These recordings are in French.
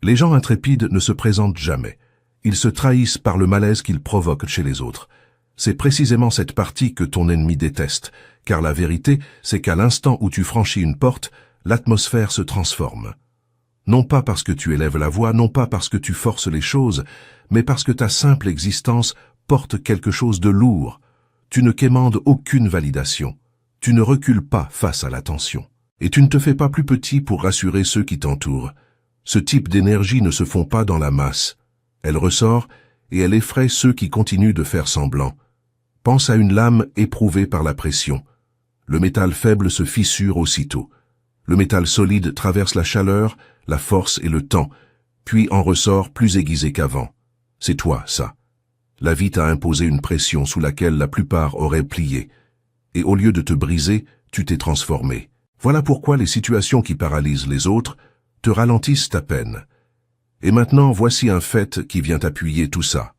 Les gens intrépides ne se présentent jamais. Ils se trahissent par le malaise qu'ils provoquent chez les autres. C'est précisément cette partie que ton ennemi déteste, car la vérité, c'est qu'à l'instant où tu franchis une porte, l'atmosphère se transforme. Non pas parce que tu élèves la voix, non pas parce que tu forces les choses, mais parce que ta simple existence porte quelque chose de lourd. Tu ne quémandes aucune validation. Tu ne recules pas face à l'attention. Et tu ne te fais pas plus petit pour rassurer ceux qui t'entourent. Ce type d'énergie ne se fond pas dans la masse. Elle ressort et elle effraie ceux qui continuent de faire semblant. Pense à une lame éprouvée par la pression. Le métal faible se fissure aussitôt. Le métal solide traverse la chaleur, la force et le temps, puis en ressort plus aiguisé qu'avant. C'est toi, ça. La vie t'a imposé une pression sous laquelle la plupart auraient plié. Et au lieu de te briser, tu t'es transformé. Voilà pourquoi les situations qui paralysent les autres te ralentissent à peine. Et maintenant, voici un fait qui vient appuyer tout ça.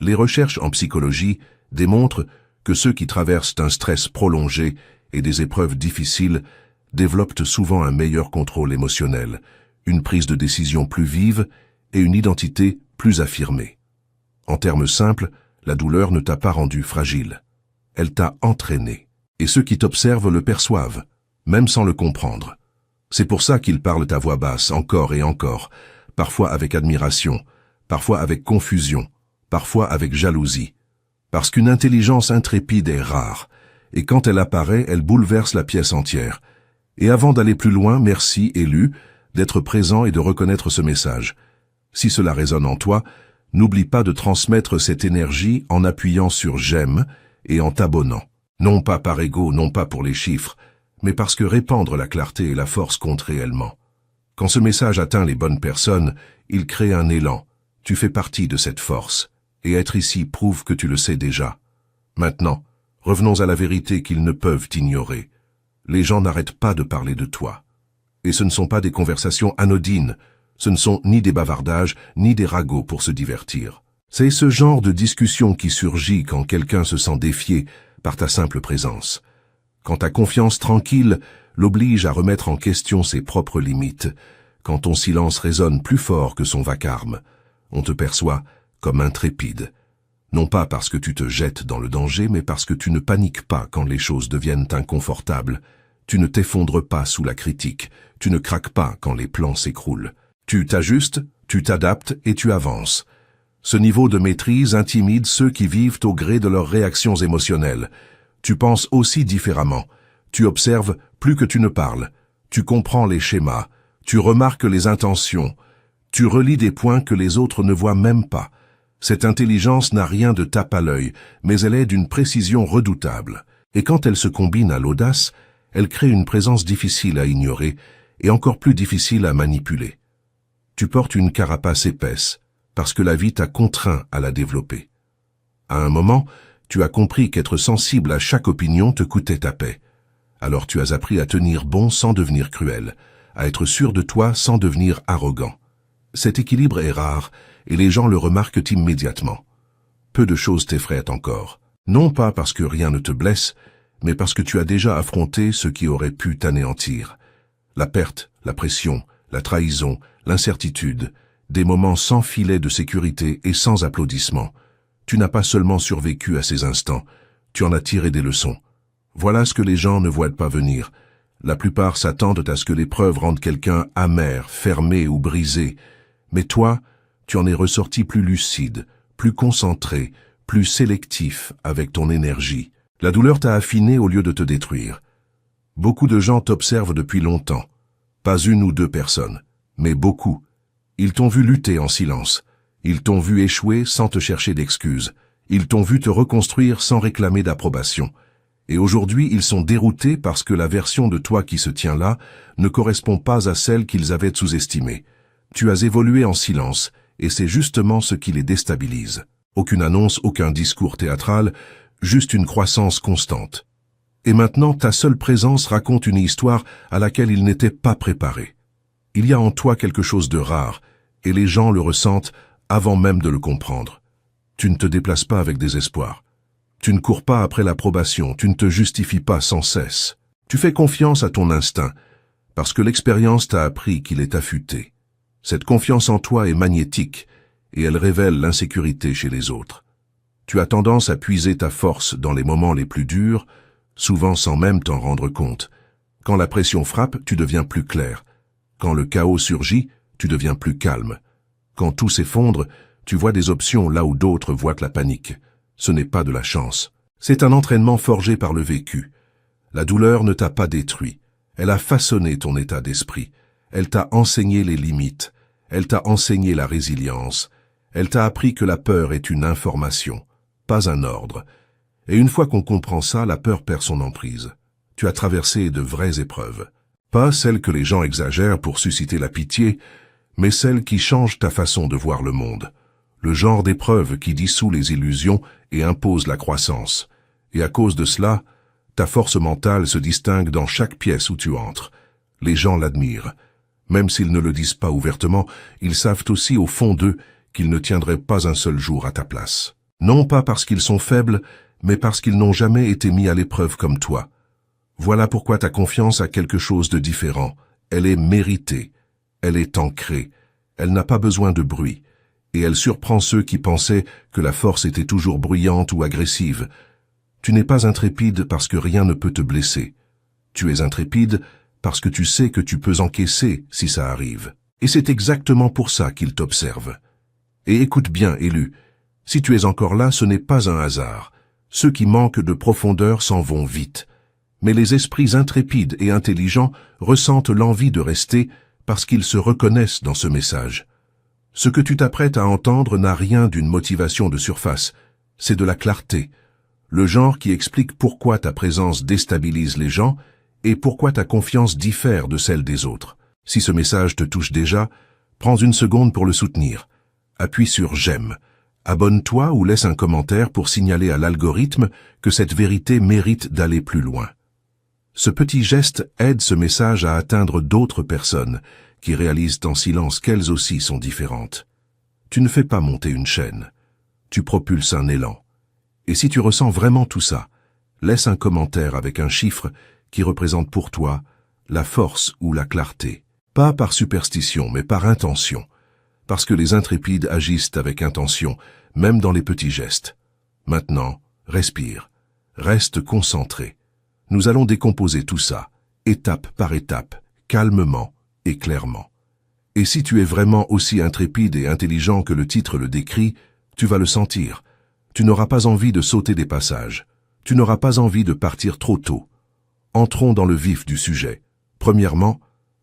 Les recherches en psychologie démontrent que ceux qui traversent un stress prolongé et des épreuves difficiles développent souvent un meilleur contrôle émotionnel, une prise de décision plus vive et une identité plus affirmée. En termes simples, la douleur ne t'a pas rendu fragile. Elle t'a entraîné. Et ceux qui t'observent le perçoivent, même sans le comprendre. C'est pour ça qu'ils parlent à voix basse, encore et encore, parfois avec admiration, parfois avec confusion, parfois avec jalousie. Parce qu'une intelligence intrépide est rare, et quand elle apparaît, elle bouleverse la pièce entière. Et avant d'aller plus loin, merci, élu, d'être présent et de reconnaître ce message. Si cela résonne en toi, n'oublie pas de transmettre cette énergie en appuyant sur « j'aime » et en t'abonnant. Non pas par ego, non pas pour les chiffres, mais parce que répandre la clarté et la force compte réellement. Quand ce message atteint les bonnes personnes, il crée un élan. Tu fais partie de cette force. Et être ici prouve que tu le sais déjà. Maintenant, revenons à la vérité qu'ils ne peuvent ignorer. Les gens n'arrêtent pas de parler de toi. Et ce ne sont pas des conversations anodines, ce ne sont ni des bavardages, ni des ragots pour se divertir. C'est ce genre de discussion qui surgit quand quelqu'un se sent défié par ta simple présence. Quand ta confiance tranquille l'oblige à remettre en question ses propres limites, quand ton silence résonne plus fort que son vacarme, on te perçoit comme intrépide. Non pas parce que tu te jettes dans le danger, mais parce que tu ne paniques pas quand les choses deviennent inconfortables. Tu ne t'effondres pas sous la critique, tu ne craques pas quand les plans s'écroulent. Tu t'ajustes, tu t'adaptes et tu avances. Ce niveau de maîtrise intimide ceux qui vivent au gré de leurs réactions émotionnelles. Tu penses aussi différemment. Tu observes plus que tu ne parles. Tu comprends les schémas. Tu remarques les intentions. Tu relis des points que les autres ne voient même pas. Cette intelligence n'a rien de tape à l'œil, mais elle est d'une précision redoutable. Et quand elle se combine à l'audace, elle crée une présence difficile à ignorer et encore plus difficile à manipuler. Tu portes une carapace épaisse, parce que la vie t'a contraint à la développer. À un moment, tu as compris qu'être sensible à chaque opinion te coûtait ta paix. Alors tu as appris à tenir bon sans devenir cruel, à être sûr de toi sans devenir arrogant. Cet équilibre est rare, et les gens le remarquent immédiatement. Peu de choses t'effraient encore. Non pas parce que rien ne te blesse, mais parce que tu as déjà affronté ce qui aurait pu t'anéantir. La perte, la pression, la trahison, l'incertitude, des moments sans filet de sécurité et sans applaudissements. Tu n'as pas seulement survécu à ces instants, tu en as tiré des leçons. Voilà ce que les gens ne voient pas venir. La plupart s'attendent à ce que l'épreuve rende quelqu'un amer, fermé ou brisé. Mais toi, tu en es ressorti plus lucide, plus concentré, plus sélectif avec ton énergie. La douleur t'a affiné au lieu de te détruire. Beaucoup de gens t'observent depuis longtemps. Pas une ou deux personnes, mais beaucoup. Ils t'ont vu lutter en silence. Ils t'ont vu échouer sans te chercher d'excuses. Ils t'ont vu te reconstruire sans réclamer d'approbation. Et aujourd'hui, ils sont déroutés parce que la version de toi qui se tient là ne correspond pas à celle qu'ils avaient sous-estimée. Tu as évolué en silence, et c'est justement ce qui les déstabilise. Aucune annonce, aucun discours théâtral, juste une croissance constante. Et maintenant, ta seule présence raconte une histoire à laquelle ils n'étaient pas préparés. Il y a en toi quelque chose de rare, et les gens le ressentent avant même de le comprendre. Tu ne te déplaces pas avec désespoir. Tu ne cours pas après l'approbation, tu ne te justifies pas sans cesse. Tu fais confiance à ton instinct, parce que l'expérience t'a appris qu'il est affûté. Cette confiance en toi est magnétique et elle révèle l'insécurité chez les autres. Tu as tendance à puiser ta force dans les moments les plus durs, souvent sans même t'en rendre compte. Quand la pression frappe, tu deviens plus clair. Quand le chaos surgit, tu deviens plus calme. Quand tout s'effondre, tu vois des options là où d'autres voient la panique. Ce n'est pas de la chance. C'est un entraînement forgé par le vécu. La douleur ne t'a pas détruit. Elle a façonné ton état d'esprit. Elle t'a enseigné les limites. Elle t'a enseigné la résilience. Elle t'a appris que la peur est une information, pas un ordre. Et une fois qu'on comprend ça, la peur perd son emprise. Tu as traversé de vraies épreuves. Pas celles que les gens exagèrent pour susciter la pitié, mais celles qui changent ta façon de voir le monde. Le genre d'épreuve qui dissout les illusions et impose la croissance. Et à cause de cela, ta force mentale se distingue dans chaque pièce où tu entres. Les gens l'admirent. Même s'ils ne le disent pas ouvertement, ils savent aussi au fond d'eux qu'ils ne tiendraient pas un seul jour à ta place. Non pas parce qu'ils sont faibles, mais parce qu'ils n'ont jamais été mis à l'épreuve comme toi. Voilà pourquoi ta confiance a quelque chose de différent. Elle est méritée. Elle est ancrée. Elle n'a pas besoin de bruit. Et elle surprend ceux qui pensaient que la force était toujours bruyante ou agressive. Tu n'es pas intrépide parce que rien ne peut te blesser. Tu es intrépide parce que tu sais que tu peux encaisser si ça arrive. Et c'est exactement pour ça qu'il t'observe. Et écoute bien, élu, si tu es encore là, ce n'est pas un hasard. Ceux qui manquent de profondeur s'en vont vite. Mais les esprits intrépides et intelligents ressentent l'envie de rester parce qu'ils se reconnaissent dans ce message. Ce que tu t'apprêtes à entendre n'a rien d'une motivation de surface, c'est de la clarté, le genre qui explique pourquoi ta présence déstabilise les gens et pourquoi ta confiance diffère de celle des autres. Si ce message te touche déjà, prends une seconde pour le soutenir. Appuie sur « J'aime ». Abonne-toi ou laisse un commentaire pour signaler à l'algorithme que cette vérité mérite d'aller plus loin. Ce petit geste aide ce message à atteindre d'autres personnes qui réalisent en silence qu'elles aussi sont différentes. Tu ne fais pas monter une chaîne, tu propulses un élan. Et si tu ressens vraiment tout ça, laisse un commentaire avec un chiffre qui représente pour toi la force ou la clarté. Pas par superstition, mais par intention. Parce que les intrépides agissent avec intention, même dans les petits gestes. Maintenant, respire. Reste concentré. Nous allons décomposer tout ça, étape par étape, calmement et clairement. Et si tu es vraiment aussi intrépide et intelligent que le titre le décrit, tu vas le sentir. Tu n'auras pas envie de sauter des passages. Tu n'auras pas envie de partir trop tôt. Entrons dans le vif du sujet. Premièrement,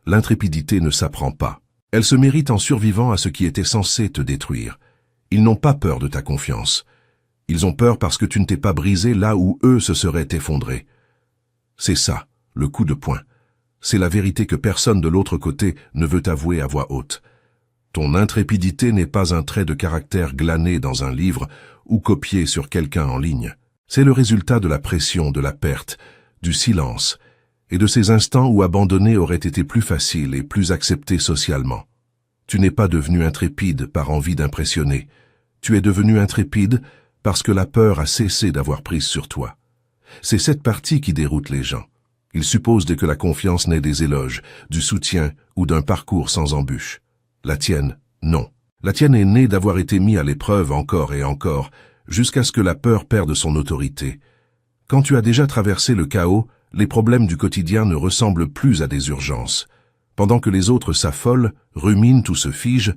l'intrépidité ne s'apprend pas. Elle se mérite en survivant à ce qui était censé te détruire. Ils n'ont pas peur de ta confiance. Ils ont peur parce que tu ne t'es pas brisé là où eux se seraient effondrés. C'est ça, le coup de poing. C'est la vérité que personne de l'autre côté ne veut avouer à voix haute. Ton intrépidité n'est pas un trait de caractère glané dans un livre ou copié sur quelqu'un en ligne. C'est le résultat de la pression, de la perte, du silence, et de ces instants où abandonner aurait été plus facile et plus accepté socialement. Tu n'es pas devenu intrépide par envie d'impressionner. Tu es devenu intrépide parce que la peur a cessé d'avoir prise sur toi. C'est cette partie qui déroute les gens. Ils supposent que la confiance naît des éloges, du soutien ou d'un parcours sans embûches. La tienne, non. La tienne est née d'avoir été mis à l'épreuve encore et encore, jusqu'à ce que la peur perde son autorité. Quand tu as déjà traversé le chaos, les problèmes du quotidien ne ressemblent plus à des urgences. Pendant que les autres s'affolent, ruminent ou se figent,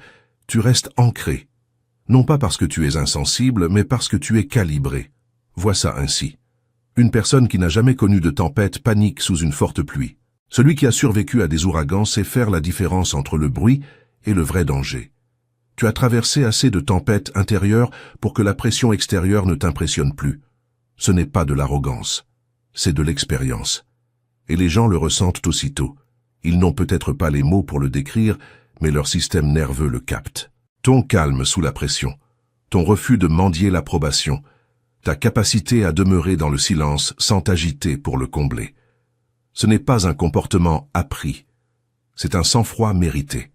tu restes ancré. Non pas parce que tu es insensible, mais parce que tu es calibré. Vois ça ainsi. Une personne qui n'a jamais connu de tempête panique sous une forte pluie. Celui qui a survécu à des ouragans sait faire la différence entre le bruit et le vrai danger. Tu as traversé assez de tempêtes intérieures pour que la pression extérieure ne t'impressionne plus. Ce n'est pas de l'arrogance, c'est de l'expérience. Et les gens le ressentent aussitôt. Ils n'ont peut-être pas les mots pour le décrire, mais leur système nerveux le capte. Ton calme sous la pression, ton refus de mendier l'approbation, ta capacité à demeurer dans le silence sans t'agiter pour le combler. Ce n'est pas un comportement appris, c'est un sang-froid mérité.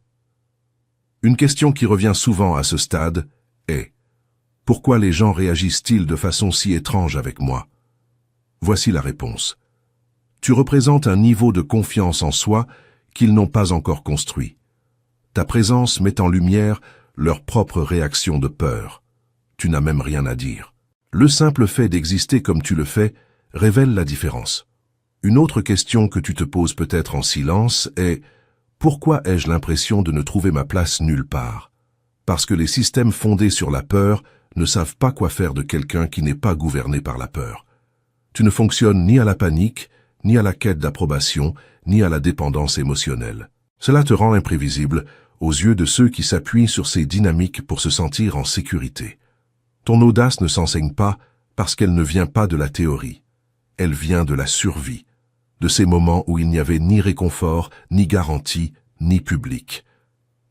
Une question qui revient souvent à ce stade est « Pourquoi les gens réagissent-ils de façon si étrange avec moi ?» Voici la réponse. Tu représentes un niveau de confiance en soi qu'ils n'ont pas encore construit. Ta présence met en lumière leur propre réaction de peur. Tu n'as même rien à dire. Le simple fait d'exister comme tu le fais révèle la différence. Une autre question que tu te poses peut-être en silence est « Pourquoi ai-je l'impression de ne trouver ma place nulle part ?» Parce que les systèmes fondés sur la peur ne savent pas quoi faire de quelqu'un qui n'est pas gouverné par la peur. Tu ne fonctionnes ni à la panique, ni à la quête d'approbation, ni à la dépendance émotionnelle. Cela te rend imprévisible aux yeux de ceux qui s'appuient sur ces dynamiques pour se sentir en sécurité. Ton audace ne s'enseigne pas parce qu'elle ne vient pas de la théorie. Elle vient de la survie, de ces moments où il n'y avait ni réconfort, ni garantie, ni public.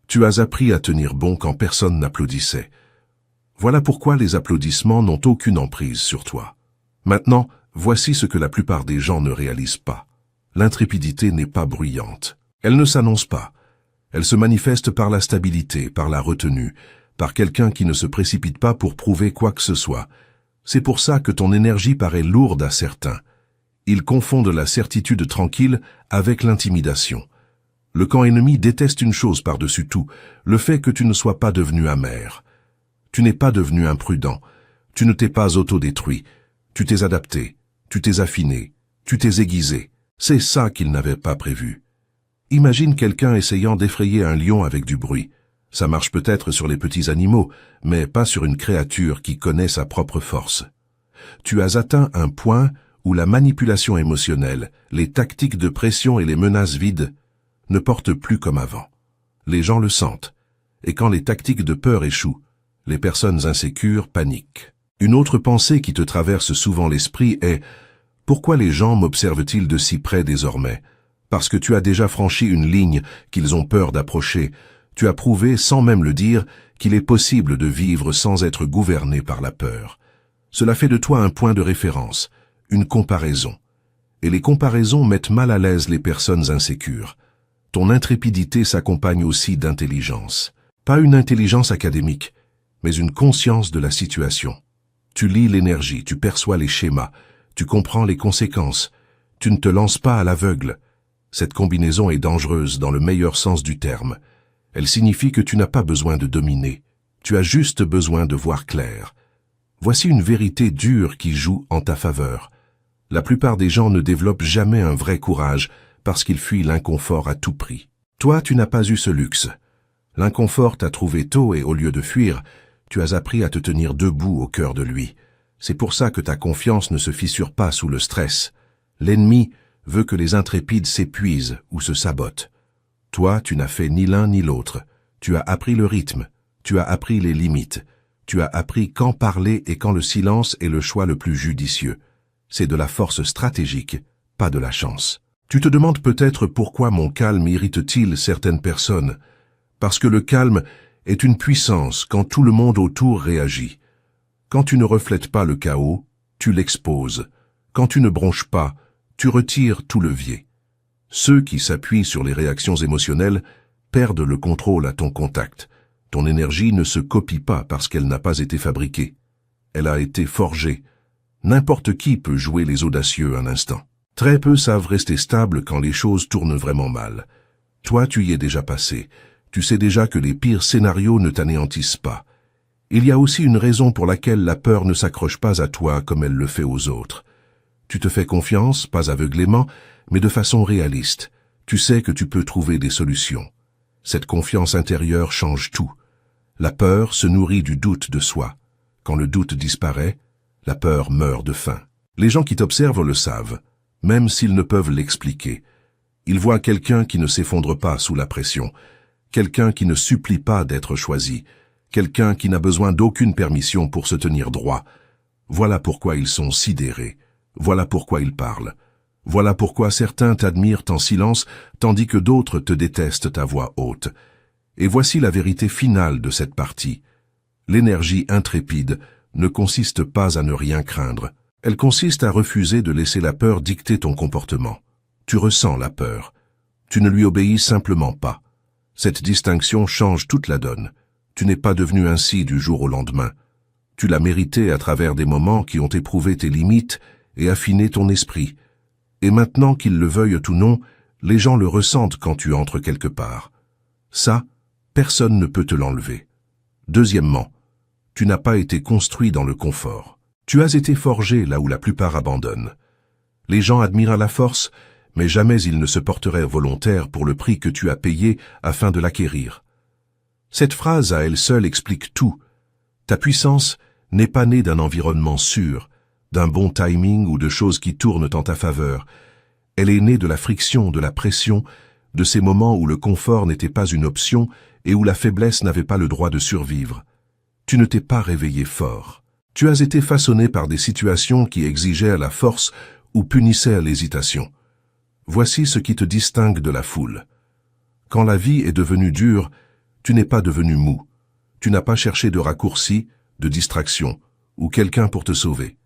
Tu as appris à tenir bon quand personne n'applaudissait. Voilà pourquoi les applaudissements n'ont aucune emprise sur toi. Maintenant, voici ce que la plupart des gens ne réalisent pas. L'intrépidité n'est pas bruyante. Elle ne s'annonce pas. Elle se manifeste par la stabilité, par la retenue, par quelqu'un qui ne se précipite pas pour prouver quoi que ce soit. C'est pour ça que ton énergie paraît lourde à certains. Ils confondent la certitude tranquille avec l'intimidation. Le camp ennemi déteste une chose par-dessus tout, le fait que tu ne sois pas devenu amer. Tu n'es pas devenu imprudent. Tu ne t'es pas autodétruit. Tu t'es adapté. Tu t'es affiné. Tu t'es aiguisé. C'est ça qu'ils n'avaient pas prévu. Imagine quelqu'un essayant d'effrayer un lion avec du bruit. Ça marche peut-être sur les petits animaux, mais pas sur une créature qui connaît sa propre force. Tu as atteint un point où la manipulation émotionnelle, les tactiques de pression et les menaces vides ne portent plus comme avant. Les gens le sentent. Et quand les tactiques de peur échouent, les personnes insécures paniquent. Une autre pensée qui te traverse souvent l'esprit est « Pourquoi les gens m'observent-ils de si près désormais ?» Parce que tu as déjà franchi une ligne qu'ils ont peur d'approcher. Tu as prouvé, sans même le dire, qu'il est possible de vivre sans être gouverné par la peur. Cela fait de toi un point de référence, une comparaison. Et les comparaisons mettent mal à l'aise les personnes insécures. Ton intrépidité s'accompagne aussi d'intelligence. Pas une intelligence académique, mais une conscience de la situation. Tu lis l'énergie, tu perçois les schémas, tu comprends les conséquences. Tu ne te lances pas à l'aveugle. Cette combinaison est dangereuse dans le meilleur sens du terme. Elle signifie que tu n'as pas besoin de dominer. Tu as juste besoin de voir clair. Voici une vérité dure qui joue en ta faveur. La plupart des gens ne développent jamais un vrai courage parce qu'ils fuient l'inconfort à tout prix. Toi, tu n'as pas eu ce luxe. L'inconfort t'a trouvé tôt et au lieu de fuir, tu as appris à te tenir debout au cœur de lui. C'est pour ça que ta confiance ne se fissure pas sous le stress. L'ennemi veut que les intrépides s'épuisent ou se sabotent. Toi, tu n'as fait ni l'un ni l'autre. Tu as appris le rythme, tu as appris les limites, tu as appris quand parler et quand le silence est le choix le plus judicieux. C'est de la force stratégique, pas de la chance. Tu te demandes peut-être pourquoi mon calme irrite-t-il certaines personnes. Parce que le calme est une puissance quand tout le monde autour réagit. Quand tu ne reflètes pas le chaos, tu l'exposes. Quand tu ne bronches pas, tu retires tout levier. Ceux qui s'appuient sur les réactions émotionnelles perdent le contrôle à ton contact. Ton énergie ne se copie pas parce qu'elle n'a pas été fabriquée. Elle a été forgée. N'importe qui peut jouer les audacieux un instant. Très peu savent rester stables quand les choses tournent vraiment mal. Toi, tu y es déjà passé. Tu sais déjà que les pires scénarios ne t'anéantissent pas. Il y a aussi une raison pour laquelle la peur ne s'accroche pas à toi comme elle le fait aux autres. Tu te fais confiance, pas aveuglément, mais de façon réaliste. Tu sais que tu peux trouver des solutions. Cette confiance intérieure change tout. La peur se nourrit du doute de soi. Quand le doute disparaît, la peur meurt de faim. Les gens qui t'observent le savent, même s'ils ne peuvent l'expliquer. Ils voient quelqu'un qui ne s'effondre pas sous la pression, quelqu'un qui ne supplie pas d'être choisi, quelqu'un qui n'a besoin d'aucune permission pour se tenir droit. Voilà pourquoi ils sont sidérés. Voilà pourquoi ils parlent. Voilà pourquoi certains t'admirent en silence, tandis que d'autres te détestent à voix haute. Et voici la vérité finale de cette partie. L'énergie intrépide ne consiste pas à ne rien craindre. Elle consiste à refuser de laisser la peur dicter ton comportement. Tu ressens la peur. Tu ne lui obéis simplement pas. Cette distinction change toute la donne. Tu n'es pas devenu ainsi du jour au lendemain. Tu l'as mérité à travers des moments qui ont éprouvé tes limites et affiné ton esprit. Et maintenant qu'ils le veuillent ou non, les gens le ressentent quand tu entres quelque part. Ça, personne ne peut te l'enlever. Deuxièmement, tu n'as pas été construit dans le confort. Tu as été forgé là où la plupart abandonnent. Les gens admirent la force, mais jamais ils ne se porteraient volontaires pour le prix que tu as payé afin de l'acquérir. Cette phrase à elle seule explique tout. Ta puissance n'est pas née d'un environnement sûr, d'un bon timing ou de choses qui tournent en ta faveur. Elle est née de la friction, de la pression, de ces moments où le confort n'était pas une option et où la faiblesse n'avait pas le droit de survivre. Tu ne t'es pas réveillé fort. Tu as été façonné par des situations qui exigeaient la force ou punissaient l'hésitation. Voici ce qui te distingue de la foule. Quand la vie est devenue dure, tu n'es pas devenu mou. Tu n'as pas cherché de raccourci, de distraction, ou quelqu'un pour te sauver.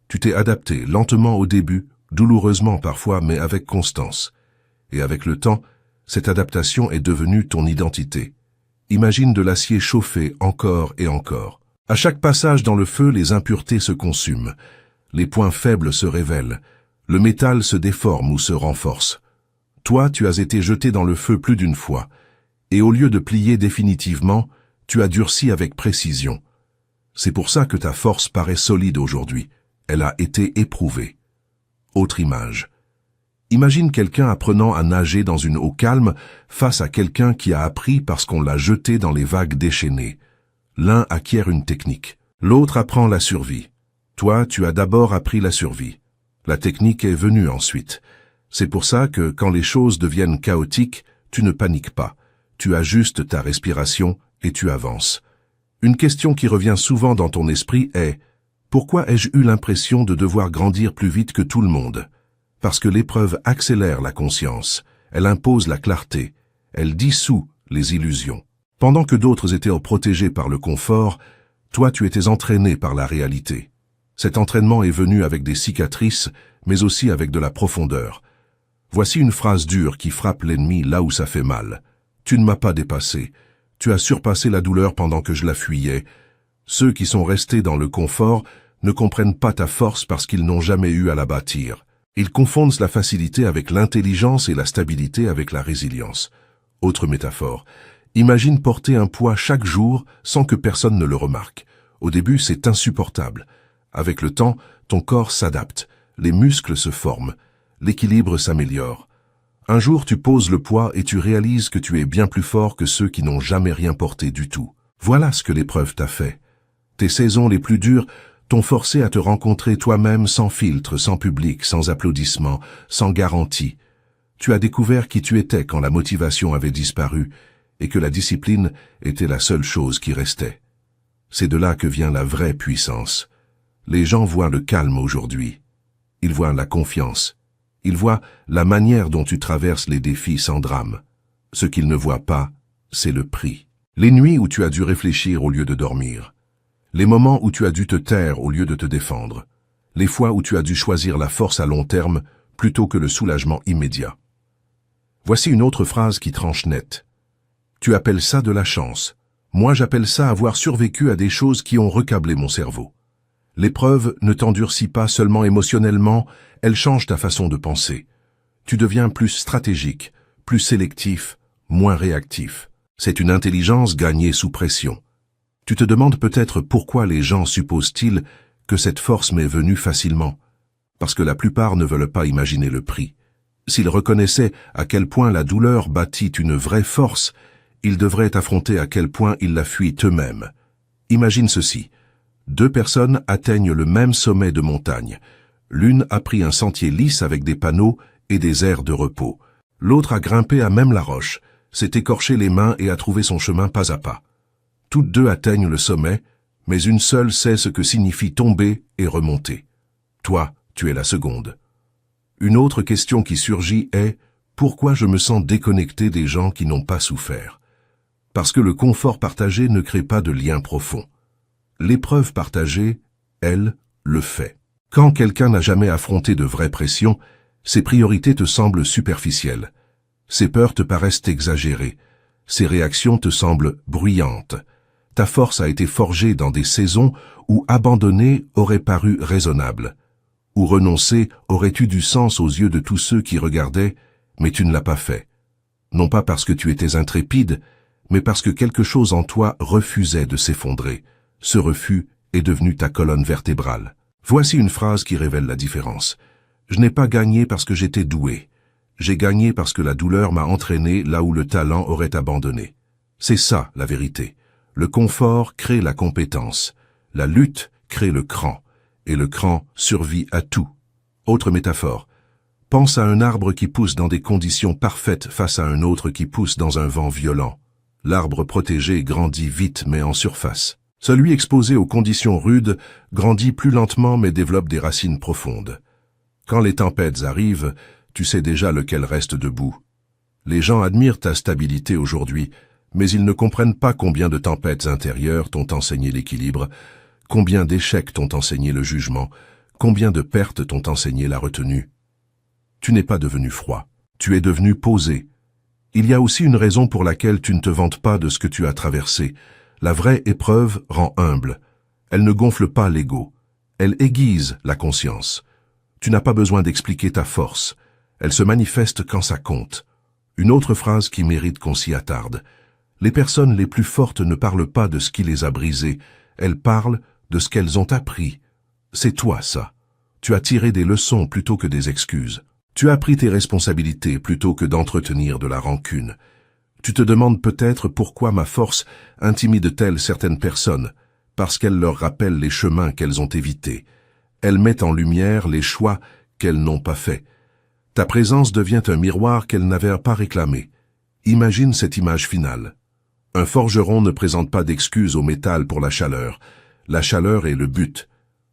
Tu t'es adapté lentement au début, douloureusement parfois, mais avec constance. Et avec le temps, cette adaptation est devenue ton identité. Imagine de l'acier chauffé encore et encore. À chaque passage dans le feu, les impuretés se consument. Les points faibles se révèlent. Le métal se déforme ou se renforce. Toi, tu as été jeté dans le feu plus d'une fois. Et au lieu de plier définitivement, tu as durci avec précision. C'est pour ça que ta force paraît solide aujourd'hui. Elle a été éprouvée. Autre image. Imagine quelqu'un apprenant à nager dans une eau calme face à quelqu'un qui a appris parce qu'on l'a jeté dans les vagues déchaînées. L'un acquiert une technique, l'autre apprend la survie. Toi, tu as d'abord appris la survie. La technique est venue ensuite. C'est pour ça que quand les choses deviennent chaotiques, tu ne paniques pas. Tu ajustes ta respiration et tu avances. Une question qui revient souvent dans ton esprit est « Pourquoi ai-je eu l'impression de devoir grandir plus vite que tout le monde ?» Parce que l'épreuve accélère la conscience, elle impose la clarté, elle dissout les illusions. Pendant que d'autres étaient protégés par le confort, toi tu étais entraîné par la réalité. Cet entraînement est venu avec des cicatrices, mais aussi avec de la profondeur. Voici une phrase dure qui frappe l'ennemi là où ça fait mal. Tu ne m'as pas dépassé. Tu as surpassé la douleur pendant que je la fuyais. Ceux qui sont restés dans le confort ne comprennent pas ta force parce qu'ils n'ont jamais eu à la bâtir. Ils confondent la facilité avec l'intelligence et la stabilité avec la résilience. Autre métaphore. Imagine porter un poids chaque jour sans que personne ne le remarque. Au début, c'est insupportable. Avec le temps, ton corps s'adapte, les muscles se forment, l'équilibre s'améliore. Un jour, tu poses le poids et tu réalises que tu es bien plus fort que ceux qui n'ont jamais rien porté du tout. Voilà ce que l'épreuve t'a fait. Tes saisons les plus dures t'ont forcé à te rencontrer toi-même sans filtre, sans public, sans applaudissements, sans garantie. Tu as découvert qui tu étais quand la motivation avait disparu et que la discipline était la seule chose qui restait. C'est de là que vient la vraie puissance. Les gens voient le calme aujourd'hui. Ils voient la confiance. Ils voient la manière dont tu traverses les défis sans drame. Ce qu'ils ne voient pas, c'est le prix. Les nuits où tu as dû réfléchir au lieu de dormir. Les moments où tu as dû te taire au lieu de te défendre. Les fois où tu as dû choisir la force à long terme plutôt que le soulagement immédiat. Voici une autre phrase qui tranche net. Tu appelles ça de la chance. Moi, j'appelle ça avoir survécu à des choses qui ont recablé mon cerveau. L'épreuve ne t'endurcit pas seulement émotionnellement, elle change ta façon de penser. Tu deviens plus stratégique, plus sélectif, moins réactif. C'est une intelligence gagnée sous pression. Tu te demandes peut-être pourquoi les gens supposent-ils que cette force m'est venue facilement. Parce que la plupart ne veulent pas imaginer le prix. S'ils reconnaissaient à quel point la douleur bâtit une vraie force, ils devraient affronter à quel point ils la fuient eux-mêmes. Imagine ceci. 2 personnes atteignent le même sommet de montagne. L'une a pris un sentier lisse avec des panneaux et des aires de repos. L'autre a grimpé à même la roche, s'est écorché les mains et a trouvé son chemin pas à pas. Toutes 2 atteignent le sommet, mais une seule sait ce que signifie tomber et remonter. Toi, tu es la seconde. Une autre question qui surgit est « Pourquoi je me sens déconnecté des gens qui n'ont pas souffert ?» Parce que le confort partagé ne crée pas de lien profond. L'épreuve partagée, elle, le fait. Quand quelqu'un n'a jamais affronté de vraie pression, ses priorités te semblent superficielles. Ses peurs te paraissent exagérées. Ses réactions te semblent bruyantes. Ta force a été forgée dans des saisons où abandonner aurait paru raisonnable. Où renoncer aurait eu du sens aux yeux de tous ceux qui regardaient, mais tu ne l'as pas fait. Non pas parce que tu étais intrépide, mais parce que quelque chose en toi refusait de s'effondrer. Ce refus est devenu ta colonne vertébrale. Voici une phrase qui révèle la différence. Je n'ai pas gagné parce que j'étais doué. J'ai gagné parce que la douleur m'a entraîné là où le talent aurait abandonné. C'est ça, la vérité. Le confort crée la compétence. La lutte crée le cran. Et le cran survit à tout. Autre métaphore. Pense à un arbre qui pousse dans des conditions parfaites face à un autre qui pousse dans un vent violent. L'arbre protégé grandit vite mais en surface. Celui exposé aux conditions rudes grandit plus lentement mais développe des racines profondes. Quand les tempêtes arrivent, tu sais déjà lequel reste debout. Les gens admirent ta stabilité aujourd'hui, mais ils ne comprennent pas combien de tempêtes intérieures t'ont enseigné l'équilibre, combien d'échecs t'ont enseigné le jugement, combien de pertes t'ont enseigné la retenue. Tu n'es pas devenu froid, tu es devenu posé. Il y a aussi une raison pour laquelle tu ne te vantes pas de ce que tu as traversé. La vraie épreuve rend humble. Elle ne gonfle pas l'ego. Elle aiguise la conscience. Tu n'as pas besoin d'expliquer ta force. Elle se manifeste quand ça compte. Une autre phrase qui mérite qu'on s'y attarde. Les personnes les plus fortes ne parlent pas de ce qui les a brisées. Elles parlent de ce qu'elles ont appris. C'est toi, ça. Tu as tiré des leçons plutôt que des excuses. Tu as pris tes responsabilités plutôt que d'entretenir de la rancune. Tu te demandes peut-être pourquoi ma force intimide-t-elle certaines personnes, parce qu'elle leur rappelle les chemins qu'elles ont évités. Elle met en lumière les choix qu'elles n'ont pas faits. Ta présence devient un miroir qu'elles n'avaient pas réclamé. Imagine cette image finale. Un forgeron ne présente pas d'excuses au métal pour la chaleur. La chaleur est le but.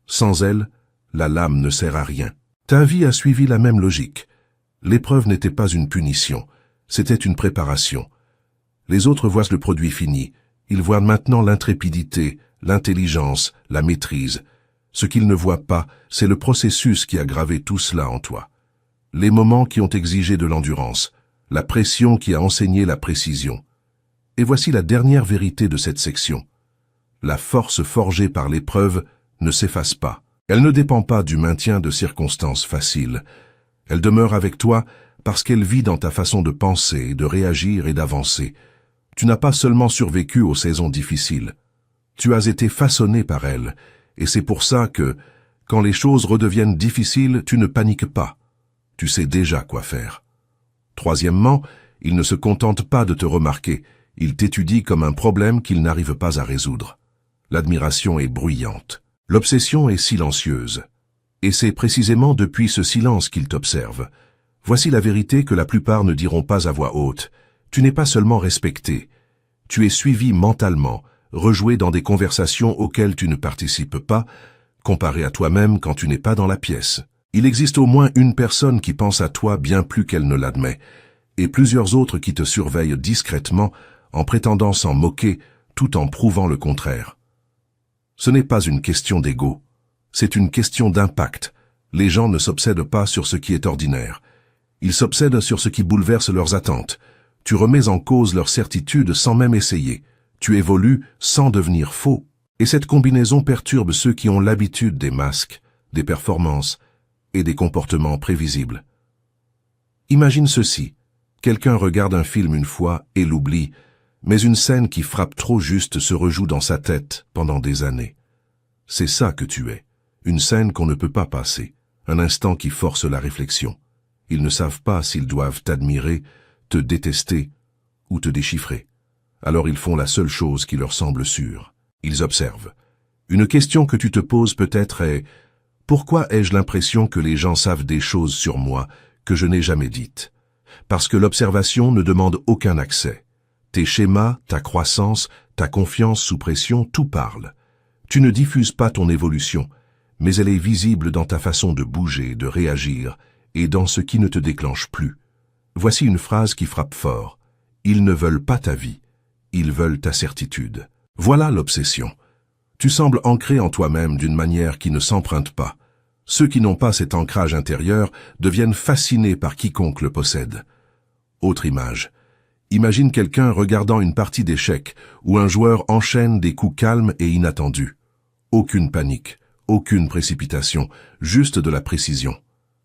Sans elle, la lame ne sert à rien. Ta vie a suivi la même logique. L'épreuve n'était pas une punition, c'était une préparation. Les autres voient le produit fini. Ils voient maintenant l'intrépidité, l'intelligence, la maîtrise. Ce qu'ils ne voient pas, c'est le processus qui a gravé tout cela en toi. Les moments qui ont exigé de l'endurance, la pression qui a enseigné la précision. Et voici la dernière vérité de cette section. La force forgée par l'épreuve ne s'efface pas. Elle ne dépend pas du maintien de circonstances faciles. Elle demeure avec toi parce qu'elle vit dans ta façon de penser, de réagir et d'avancer. Tu n'as pas seulement survécu aux saisons difficiles. Tu as été façonné par elles, et c'est pour ça que, quand les choses redeviennent difficiles, tu ne paniques pas. Tu sais déjà quoi faire. Troisièmement, il ne se contente pas de te remarquer, il t'étudie comme un problème qu'il n'arrive pas à résoudre. L'admiration est bruyante. L'obsession est silencieuse. Et c'est précisément depuis ce silence qu'il t'observe. Voici la vérité que la plupart ne diront pas à voix haute. Tu n'es pas seulement respecté. Tu es suivi mentalement, rejoué dans des conversations auxquelles tu ne participes pas, comparé à toi-même quand tu n'es pas dans la pièce. Il existe au moins une personne qui pense à toi bien plus qu'elle ne l'admet, et plusieurs autres qui te surveillent discrètement en prétendant s'en moquer tout en prouvant le contraire. Ce n'est pas une question d'ego, c'est une question d'impact. Les gens ne s'obsèdent pas sur ce qui est ordinaire. Ils s'obsèdent sur ce qui bouleverse leurs attentes. Tu remets en cause leur certitude sans même essayer. Tu évolues sans devenir faux. Et cette combinaison perturbe ceux qui ont l'habitude des masques, des performances et des comportements prévisibles. Imagine ceci. Quelqu'un regarde un film une fois et l'oublie, mais une scène qui frappe trop juste se rejoue dans sa tête pendant des années. C'est ça que tu es. Une scène qu'on ne peut pas passer. Un instant qui force la réflexion. Ils ne savent pas s'ils doivent t'admirer, te détester ou te déchiffrer. Alors ils font la seule chose qui leur semble sûre. Ils observent. Une question que tu te poses peut-être est « Pourquoi ai-je l'impression que les gens savent des choses sur moi que je n'ai jamais dites ?» Parce que l'observation ne demande aucun accès. Tes schémas, ta croissance, ta confiance sous pression, tout parle. Tu ne diffuses pas ton évolution, mais elle est visible dans ta façon de bouger, de réagir, et dans ce qui ne te déclenche plus. Voici une phrase qui frappe fort. Ils ne veulent pas ta vie, ils veulent ta certitude. Voilà l'obsession. Tu sembles ancré en toi-même d'une manière qui ne s'emprunte pas. Ceux qui n'ont pas cet ancrage intérieur deviennent fascinés par quiconque le possède. Autre image. Imagine quelqu'un regardant une partie d'échecs où un joueur enchaîne des coups calmes et inattendus. Aucune panique, aucune précipitation, juste de la précision.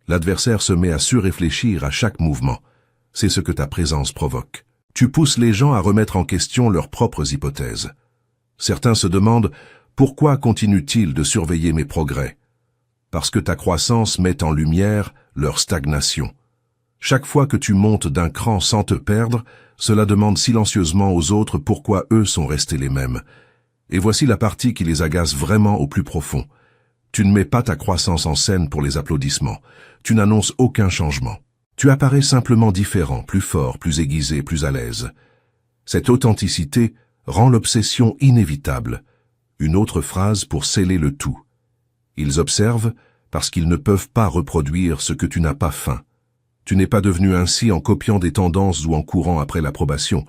L'adversaire se met à surréfléchir à chaque mouvement. C'est ce que ta présence provoque. Tu pousses les gens à remettre en question leurs propres hypothèses. Certains se demandent « Pourquoi continue-t-il de surveiller mes progrès ?» Parce que ta croissance met en lumière leur stagnation. Chaque fois que tu montes d'un cran sans te perdre, cela demande silencieusement aux autres pourquoi eux sont restés les mêmes. Et voici la partie qui les agace vraiment au plus profond. Tu ne mets pas ta croissance en scène pour les applaudissements. Tu n'annonces aucun changement. Tu apparais simplement différent, plus fort, plus aiguisé, plus à l'aise. Cette authenticité rend l'obsession inévitable. Une autre phrase pour sceller le tout. Ils observent parce qu'ils ne peuvent pas reproduire ce que tu n'as pas feint. Tu n'es pas devenu ainsi en copiant des tendances ou en courant après l'approbation.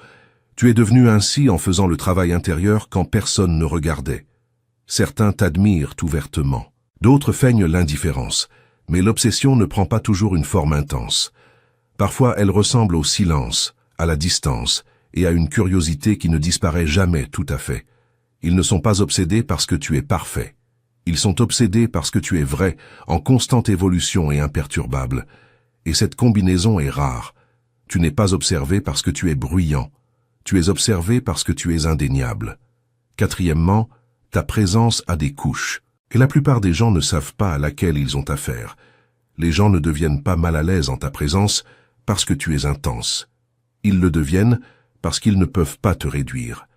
Tu es devenu ainsi en faisant le travail intérieur quand personne ne regardait. Certains t'admirent ouvertement. D'autres feignent l'indifférence. Mais l'obsession ne prend pas toujours une forme intense. Parfois, elle ressemble au silence, à la distance et à une curiosité qui ne disparaît jamais tout à fait. Ils ne sont pas obsédés parce que tu es parfait. Ils sont obsédés parce que tu es vrai, en constante évolution et imperturbable. Et cette combinaison est rare. Tu n'es pas observé parce que tu es bruyant. Tu es observé parce que tu es indéniable. Quatrièmement, ta présence a des couches. Et la plupart des gens ne savent pas à laquelle ils ont affaire. Les gens ne deviennent pas mal à l'aise en ta présence parce que tu es intense. Ils le deviennent parce qu'ils ne peuvent pas te réduire.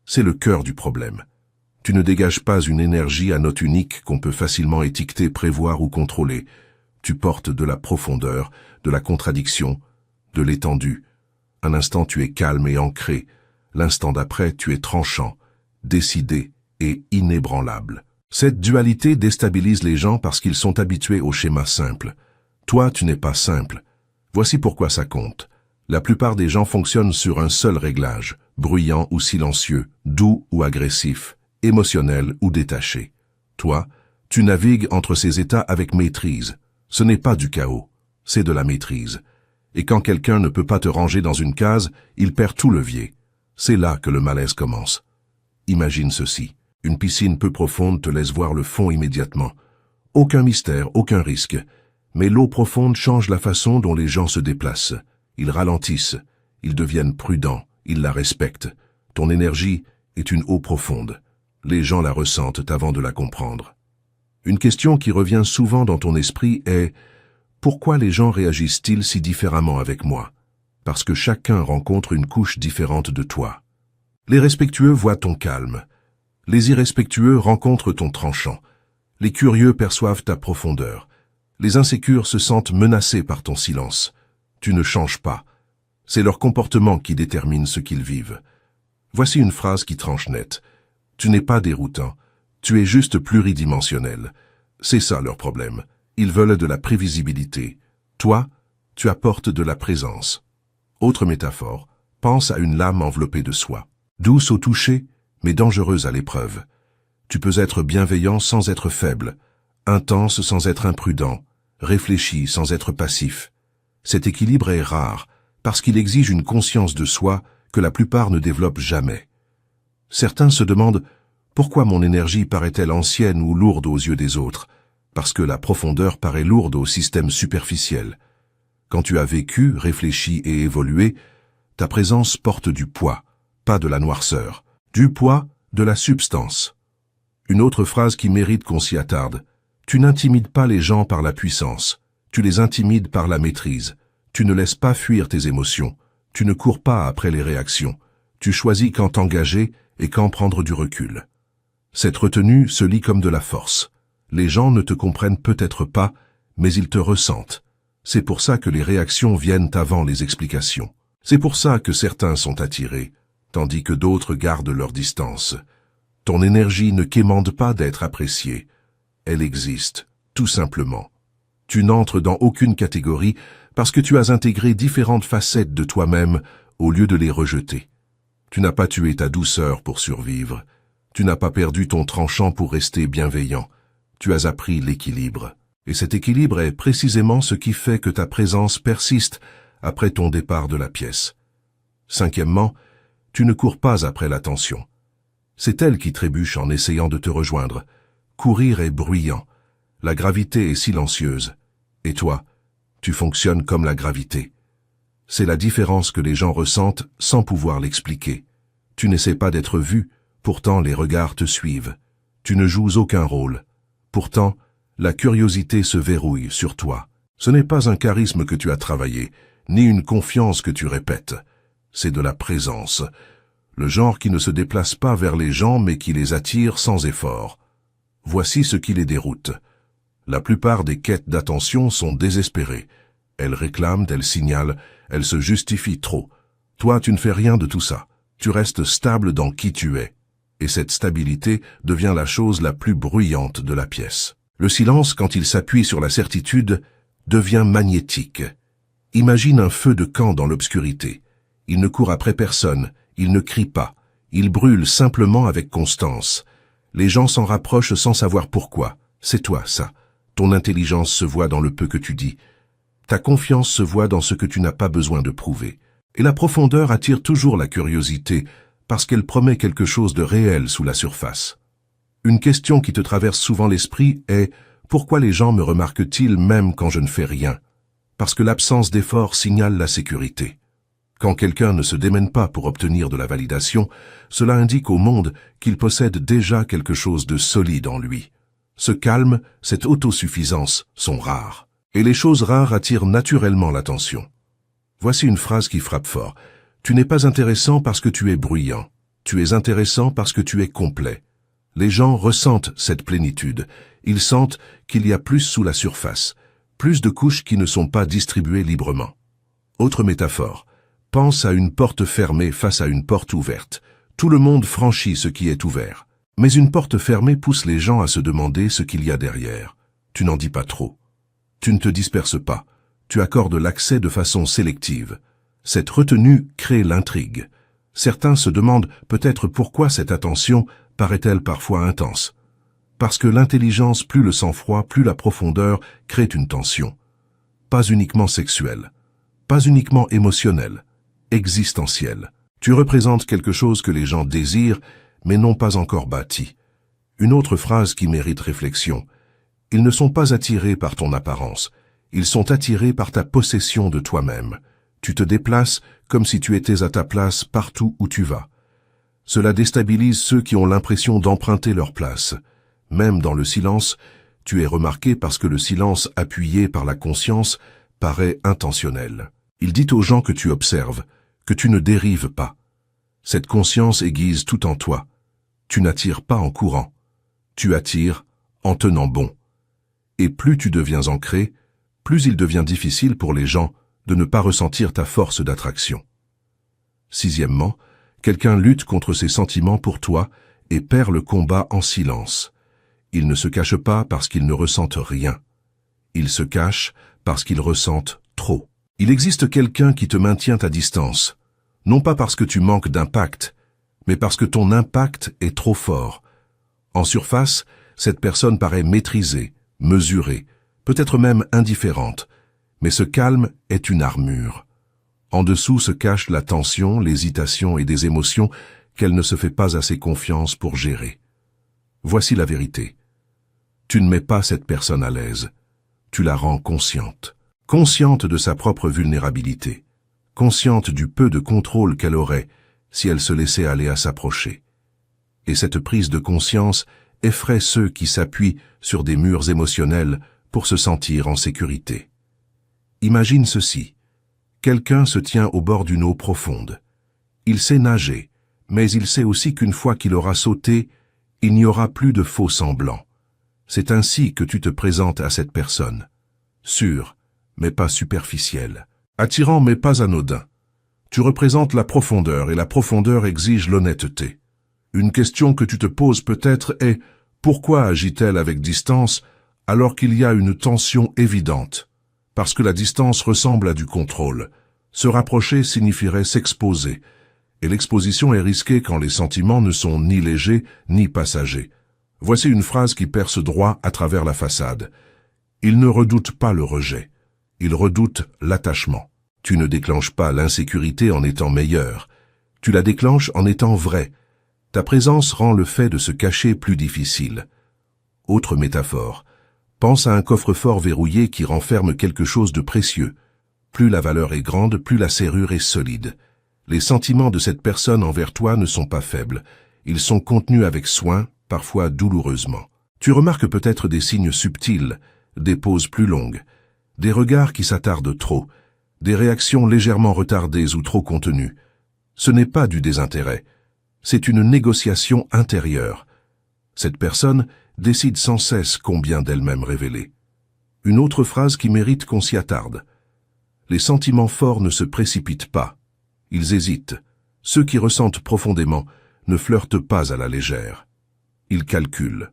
C'est le cœur du problème. Tu ne dégages pas une énergie à note unique qu'on peut facilement étiqueter, prévoir ou contrôler. Tu portes de la profondeur, de la contradiction, de l'étendue. Un instant tu es calme et ancré. L'instant d'après tu es tranchant, décidé et inébranlable. Cette dualité déstabilise les gens parce qu'ils sont habitués au schéma simple. Toi, tu n'es pas simple. Voici pourquoi ça compte. La plupart des gens fonctionnent sur un seul réglage, bruyant ou silencieux, doux ou agressif, émotionnel ou détaché. Toi, tu navigues entre ces états avec maîtrise. Ce n'est pas du chaos, c'est de la maîtrise. Et quand quelqu'un ne peut pas te ranger dans une case, il perd tout levier. C'est là que le malaise commence. Imagine ceci. Une piscine peu profonde te laisse voir le fond immédiatement. Aucun mystère, aucun risque. Mais l'eau profonde change la façon dont les gens se déplacent. Ils ralentissent, ils deviennent prudents, ils la respectent. Ton énergie est une eau profonde. Les gens la ressentent avant de la comprendre. Une question qui revient souvent dans ton esprit est « Pourquoi les gens réagissent-ils si différemment avec moi ?» Parce que chacun rencontre une couche différente de toi. Les respectueux voient ton calme. Les irrespectueux rencontrent ton tranchant. Les curieux perçoivent ta profondeur. Les insécures se sentent menacés par ton silence. Tu ne changes pas. C'est leur comportement qui détermine ce qu'ils vivent. Voici une phrase qui tranche net. Tu n'es pas déroutant. Tu es juste pluridimensionnel. C'est ça leur problème. Ils veulent de la prévisibilité. Toi, tu apportes de la présence. Autre métaphore, pense à une lame enveloppée de soie. Douce au toucher, mais dangereuse à l'épreuve. Tu peux être bienveillant sans être faible, intense sans être imprudent, réfléchi sans être passif. Cet équilibre est rare, parce qu'il exige une conscience de soi que la plupart ne développent jamais. Certains se demandent « Pourquoi mon énergie paraît-elle ancienne ou lourde aux yeux des autres ?» Parce que la profondeur paraît lourde au système superficiel. Quand tu as vécu, réfléchi et évolué, ta présence porte du poids, pas de la noirceur. Du poids, de la substance. Une autre phrase qui mérite qu'on s'y attarde. Tu n'intimides pas les gens par la puissance. Tu les intimides par la maîtrise. Tu ne laisses pas fuir tes émotions. Tu ne cours pas après les réactions. Tu choisis quand t'engager et quand prendre du recul. Cette retenue se lit comme de la force. Les gens ne te comprennent peut-être pas, mais ils te ressentent. C'est pour ça que les réactions viennent avant les explications. C'est pour ça que certains sont attirés, tandis que d'autres gardent leur distance. Ton énergie ne quémande pas d'être appréciée. Elle existe, tout simplement. Tu n'entres dans aucune catégorie parce que tu as intégré différentes facettes de toi-même au lieu de les rejeter. Tu n'as pas tué ta douceur pour survivre. Tu n'as pas perdu ton tranchant pour rester bienveillant. Tu as appris l'équilibre. Et cet équilibre est précisément ce qui fait que ta présence persiste après ton départ de la pièce. Cinquièmement, tu ne cours pas après l'attention. C'est elle qui trébuche en essayant de te rejoindre. Courir est bruyant. La gravité est silencieuse. Et toi, tu fonctionnes comme la gravité. C'est la différence que les gens ressentent sans pouvoir l'expliquer. Tu n'essaies pas d'être vu, pourtant les regards te suivent. Tu ne joues aucun rôle. Pourtant, la curiosité se verrouille sur toi. Ce n'est pas un charisme que tu as travaillé, ni une confiance que tu répètes. C'est de la présence. Le genre qui ne se déplace pas vers les gens mais qui les attire sans effort. Voici ce qui les déroute. La plupart des quêtes d'attention sont désespérées. Elles réclament, elles signalent, elles se justifient trop. Toi, tu ne fais rien de tout ça. Tu restes stable dans qui tu es. Et cette stabilité devient la chose la plus bruyante de la pièce. Le silence, quand il s'appuie sur la certitude, devient magnétique. Imagine un feu de camp dans l'obscurité. Il ne court après personne, il ne crie pas. Il brûle simplement avec constance. Les gens s'en rapprochent sans savoir pourquoi. C'est toi, ça. Ton intelligence se voit dans le peu que tu dis. Ta confiance se voit dans ce que tu n'as pas besoin de prouver. Et la profondeur attire toujours la curiosité, parce qu'elle promet quelque chose de réel sous la surface. Une question qui te traverse souvent l'esprit est « Pourquoi les gens me remarquent-ils même quand je ne fais rien ?» Parce que l'absence d'effort signale la sécurité. Quand quelqu'un ne se démène pas pour obtenir de la validation, cela indique au monde qu'il possède déjà quelque chose de solide en lui. Ce calme, cette autosuffisance sont rares. Et les choses rares attirent naturellement l'attention. Voici une phrase qui frappe fort. Tu n'es pas intéressant parce que tu es bruyant. Tu es intéressant parce que tu es complet. Les gens ressentent cette plénitude. Ils sentent qu'il y a plus sous la surface, plus de couches qui ne sont pas distribuées librement. Autre métaphore. Pense à une porte fermée face à une porte ouverte. Tout le monde franchit ce qui est ouvert. Mais une porte fermée pousse les gens à se demander ce qu'il y a derrière. Tu n'en dis pas trop. Tu ne te disperses pas. Tu accordes l'accès de façon sélective. Cette retenue crée l'intrigue. Certains se demandent peut-être pourquoi cette attention paraît-elle parfois intense. Parce que l'intelligence, plus le sang-froid, plus la profondeur, crée une tension. Pas uniquement sexuelle, pas uniquement émotionnelle, existentielle. Tu représentes quelque chose que les gens désirent, mais n'ont pas encore bâti. Une autre phrase qui mérite réflexion. Ils ne sont pas attirés par ton apparence. Ils sont attirés par ta possession de toi-même. Tu te déplaces comme si tu étais à ta place partout où tu vas. Cela déstabilise ceux qui ont l'impression d'emprunter leur place. Même dans le silence, tu es remarqué parce que le silence appuyé par la conscience paraît intentionnel. Il dit aux gens que tu observes, que tu ne dérives pas. Cette conscience aiguise tout en toi. Tu n'attires pas en courant. Tu attires en tenant bon. Et plus tu deviens ancré, plus il devient difficile pour les gens de ne pas ressentir ta force d'attraction. Sixièmement, quelqu'un lutte contre ses sentiments pour toi et perd le combat en silence. Il ne se cache pas parce qu'il ne ressente rien. Il se cache parce qu'il ressente trop. Il existe quelqu'un qui te maintient à distance, non pas parce que tu manques d'impact, mais parce que ton impact est trop fort. En surface, cette personne paraît maîtrisée, mesurée, peut-être même indifférente, mais ce calme est une armure. En dessous se cache la tension, l'hésitation et des émotions qu'elle ne se fait pas assez confiance pour gérer. Voici la vérité. Tu ne mets pas cette personne à l'aise. Tu la rends consciente. Consciente de sa propre vulnérabilité. Consciente du peu de contrôle qu'elle aurait si elle se laissait aller à s'approcher. Et cette prise de conscience effraie ceux qui s'appuient sur des murs émotionnels pour se sentir en sécurité. Imagine ceci. Quelqu'un se tient au bord d'une eau profonde. Il sait nager, mais il sait aussi qu'une fois qu'il aura sauté, il n'y aura plus de faux semblants. C'est ainsi que tu te présentes à cette personne. Sûr, mais pas superficiel. Attirant, mais pas anodin. Tu représentes la profondeur, et la profondeur exige l'honnêteté. Une question que tu te poses peut-être est « Pourquoi agit-elle avec distance alors qu'il y a une tension évidente ?» Parce que la distance ressemble à du contrôle. Se rapprocher signifierait s'exposer. Et l'exposition est risquée quand les sentiments ne sont ni légers ni passagers. Voici une phrase qui perce droit à travers la façade. Il ne redoute pas le rejet. Il redoute l'attachement. Tu ne déclenches pas l'insécurité en étant meilleur. Tu la déclenches en étant vrai. Ta présence rend le fait de se cacher plus difficile. Autre métaphore. Pense à un coffre-fort verrouillé qui renferme quelque chose de précieux. Plus la valeur est grande, plus la serrure est solide. Les sentiments de cette personne envers toi ne sont pas faibles. Ils sont contenus avec soin, parfois douloureusement. Tu remarques peut-être des signes subtils, des pauses plus longues, des regards qui s'attardent trop, des réactions légèrement retardées ou trop contenues. Ce n'est pas du désintérêt, c'est une négociation intérieure. Cette personne décide sans cesse combien d'elle-même révéler. Une autre phrase qui mérite qu'on s'y attarde. Les sentiments forts ne se précipitent pas. Ils hésitent. Ceux qui ressentent profondément ne flirtent pas à la légère. Ils calculent.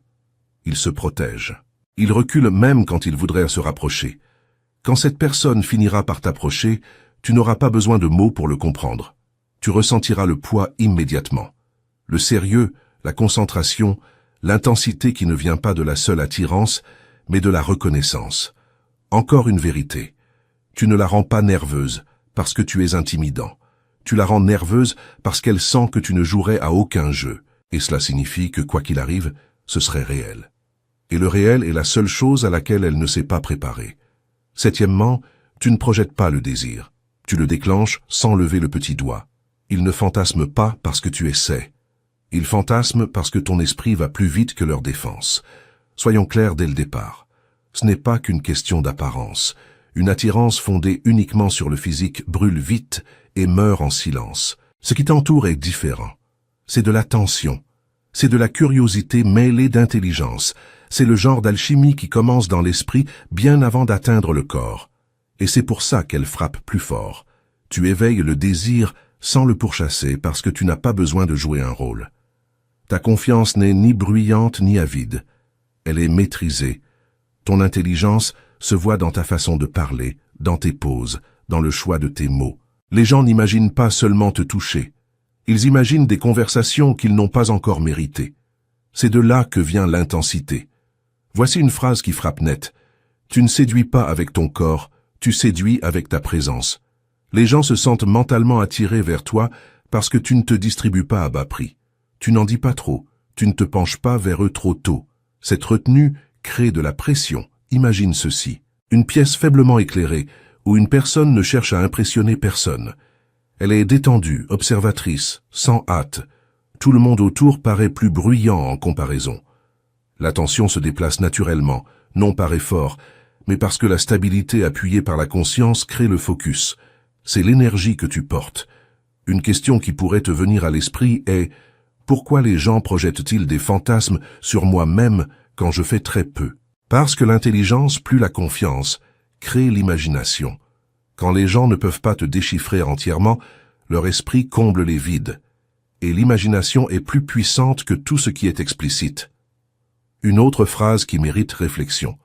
Ils se protègent. Ils reculent même quand ils voudraient se rapprocher. Quand cette personne finira par t'approcher, tu n'auras pas besoin de mots pour le comprendre. Tu ressentiras le poids immédiatement. Le sérieux, la concentration, l'intensité qui ne vient pas de la seule attirance, mais de la reconnaissance. Encore une vérité. Tu ne la rends pas nerveuse parce que tu es intimidant. Tu la rends nerveuse parce qu'elle sent que tu ne jouerais à aucun jeu. Et cela signifie que quoi qu'il arrive, ce serait réel. Et le réel est la seule chose à laquelle elle ne s'est pas préparée. Septièmement, tu ne projettes pas le désir. Tu le déclenches sans lever le petit doigt. Il ne fantasme pas parce que tu essaies. Il fantasme parce que ton esprit va plus vite que leur défense. Soyons clairs dès le départ. Ce n'est pas qu'une question d'apparence. Une attirance fondée uniquement sur le physique brûle vite et meurt en silence. Ce qui t'entoure est différent. C'est de l'attention. C'est de la curiosité mêlée d'intelligence. C'est le genre d'alchimie qui commence dans l'esprit bien avant d'atteindre le corps. Et c'est pour ça qu'elle frappe plus fort. Tu éveilles le désir sans le pourchasser parce que tu n'as pas besoin de jouer un rôle. Ta confiance n'est ni bruyante ni avide. Elle est maîtrisée. Ton intelligence se voit dans ta façon de parler, dans tes pauses, dans le choix de tes mots. Les gens n'imaginent pas seulement te toucher. Ils imaginent des conversations qu'ils n'ont pas encore méritées. C'est de là que vient l'intensité. Voici une phrase qui frappe net. Tu ne séduis pas avec ton corps, tu séduis avec ta présence. Les gens se sentent mentalement attirés vers toi parce que tu ne te distribues pas à bas prix. Tu n'en dis pas trop, tu ne te penches pas vers eux trop tôt. Cette retenue crée de la pression. Imagine ceci. Une pièce faiblement éclairée, où une personne ne cherche à impressionner personne. Elle est détendue, observatrice, sans hâte. Tout le monde autour paraît plus bruyant en comparaison. L'attention se déplace naturellement, non par effort, mais parce que la stabilité appuyée par la conscience crée le focus. C'est l'énergie que tu portes. Une question qui pourrait te venir à l'esprit est « Pourquoi les gens projettent-ils des fantasmes sur moi-même quand je fais très peu ?» Parce que l'intelligence, plus la confiance, crée l'imagination. Quand les gens ne peuvent pas te déchiffrer entièrement, leur esprit comble les vides. Et l'imagination est plus puissante que tout ce qui est explicite. Une autre phrase qui mérite réflexion.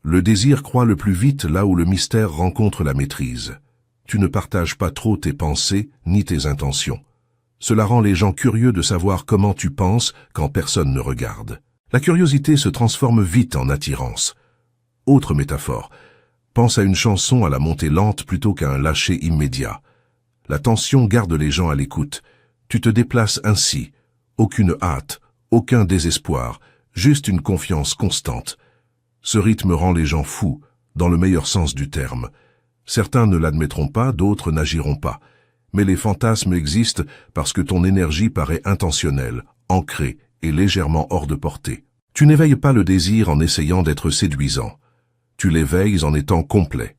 Le désir croît le plus vite là où le mystère rencontre la maîtrise. Tu ne partages pas trop tes pensées ni tes intentions. Cela rend les gens curieux de savoir comment tu penses quand personne ne regarde. La curiosité se transforme vite en attirance. Autre métaphore. Pense à une chanson à la montée lente plutôt qu'à un lâcher immédiat. La tension garde les gens à l'écoute. Tu te déplaces ainsi. Aucune hâte, aucun désespoir, juste une confiance constante. Ce rythme rend les gens fous, dans le meilleur sens du terme. Certains ne l'admettront pas, d'autres n'agiront pas. Mais les fantasmes existent parce que ton énergie paraît intentionnelle, ancrée et légèrement hors de portée. Tu n'éveilles pas le désir en essayant d'être séduisant. Tu l'éveilles en étant complet.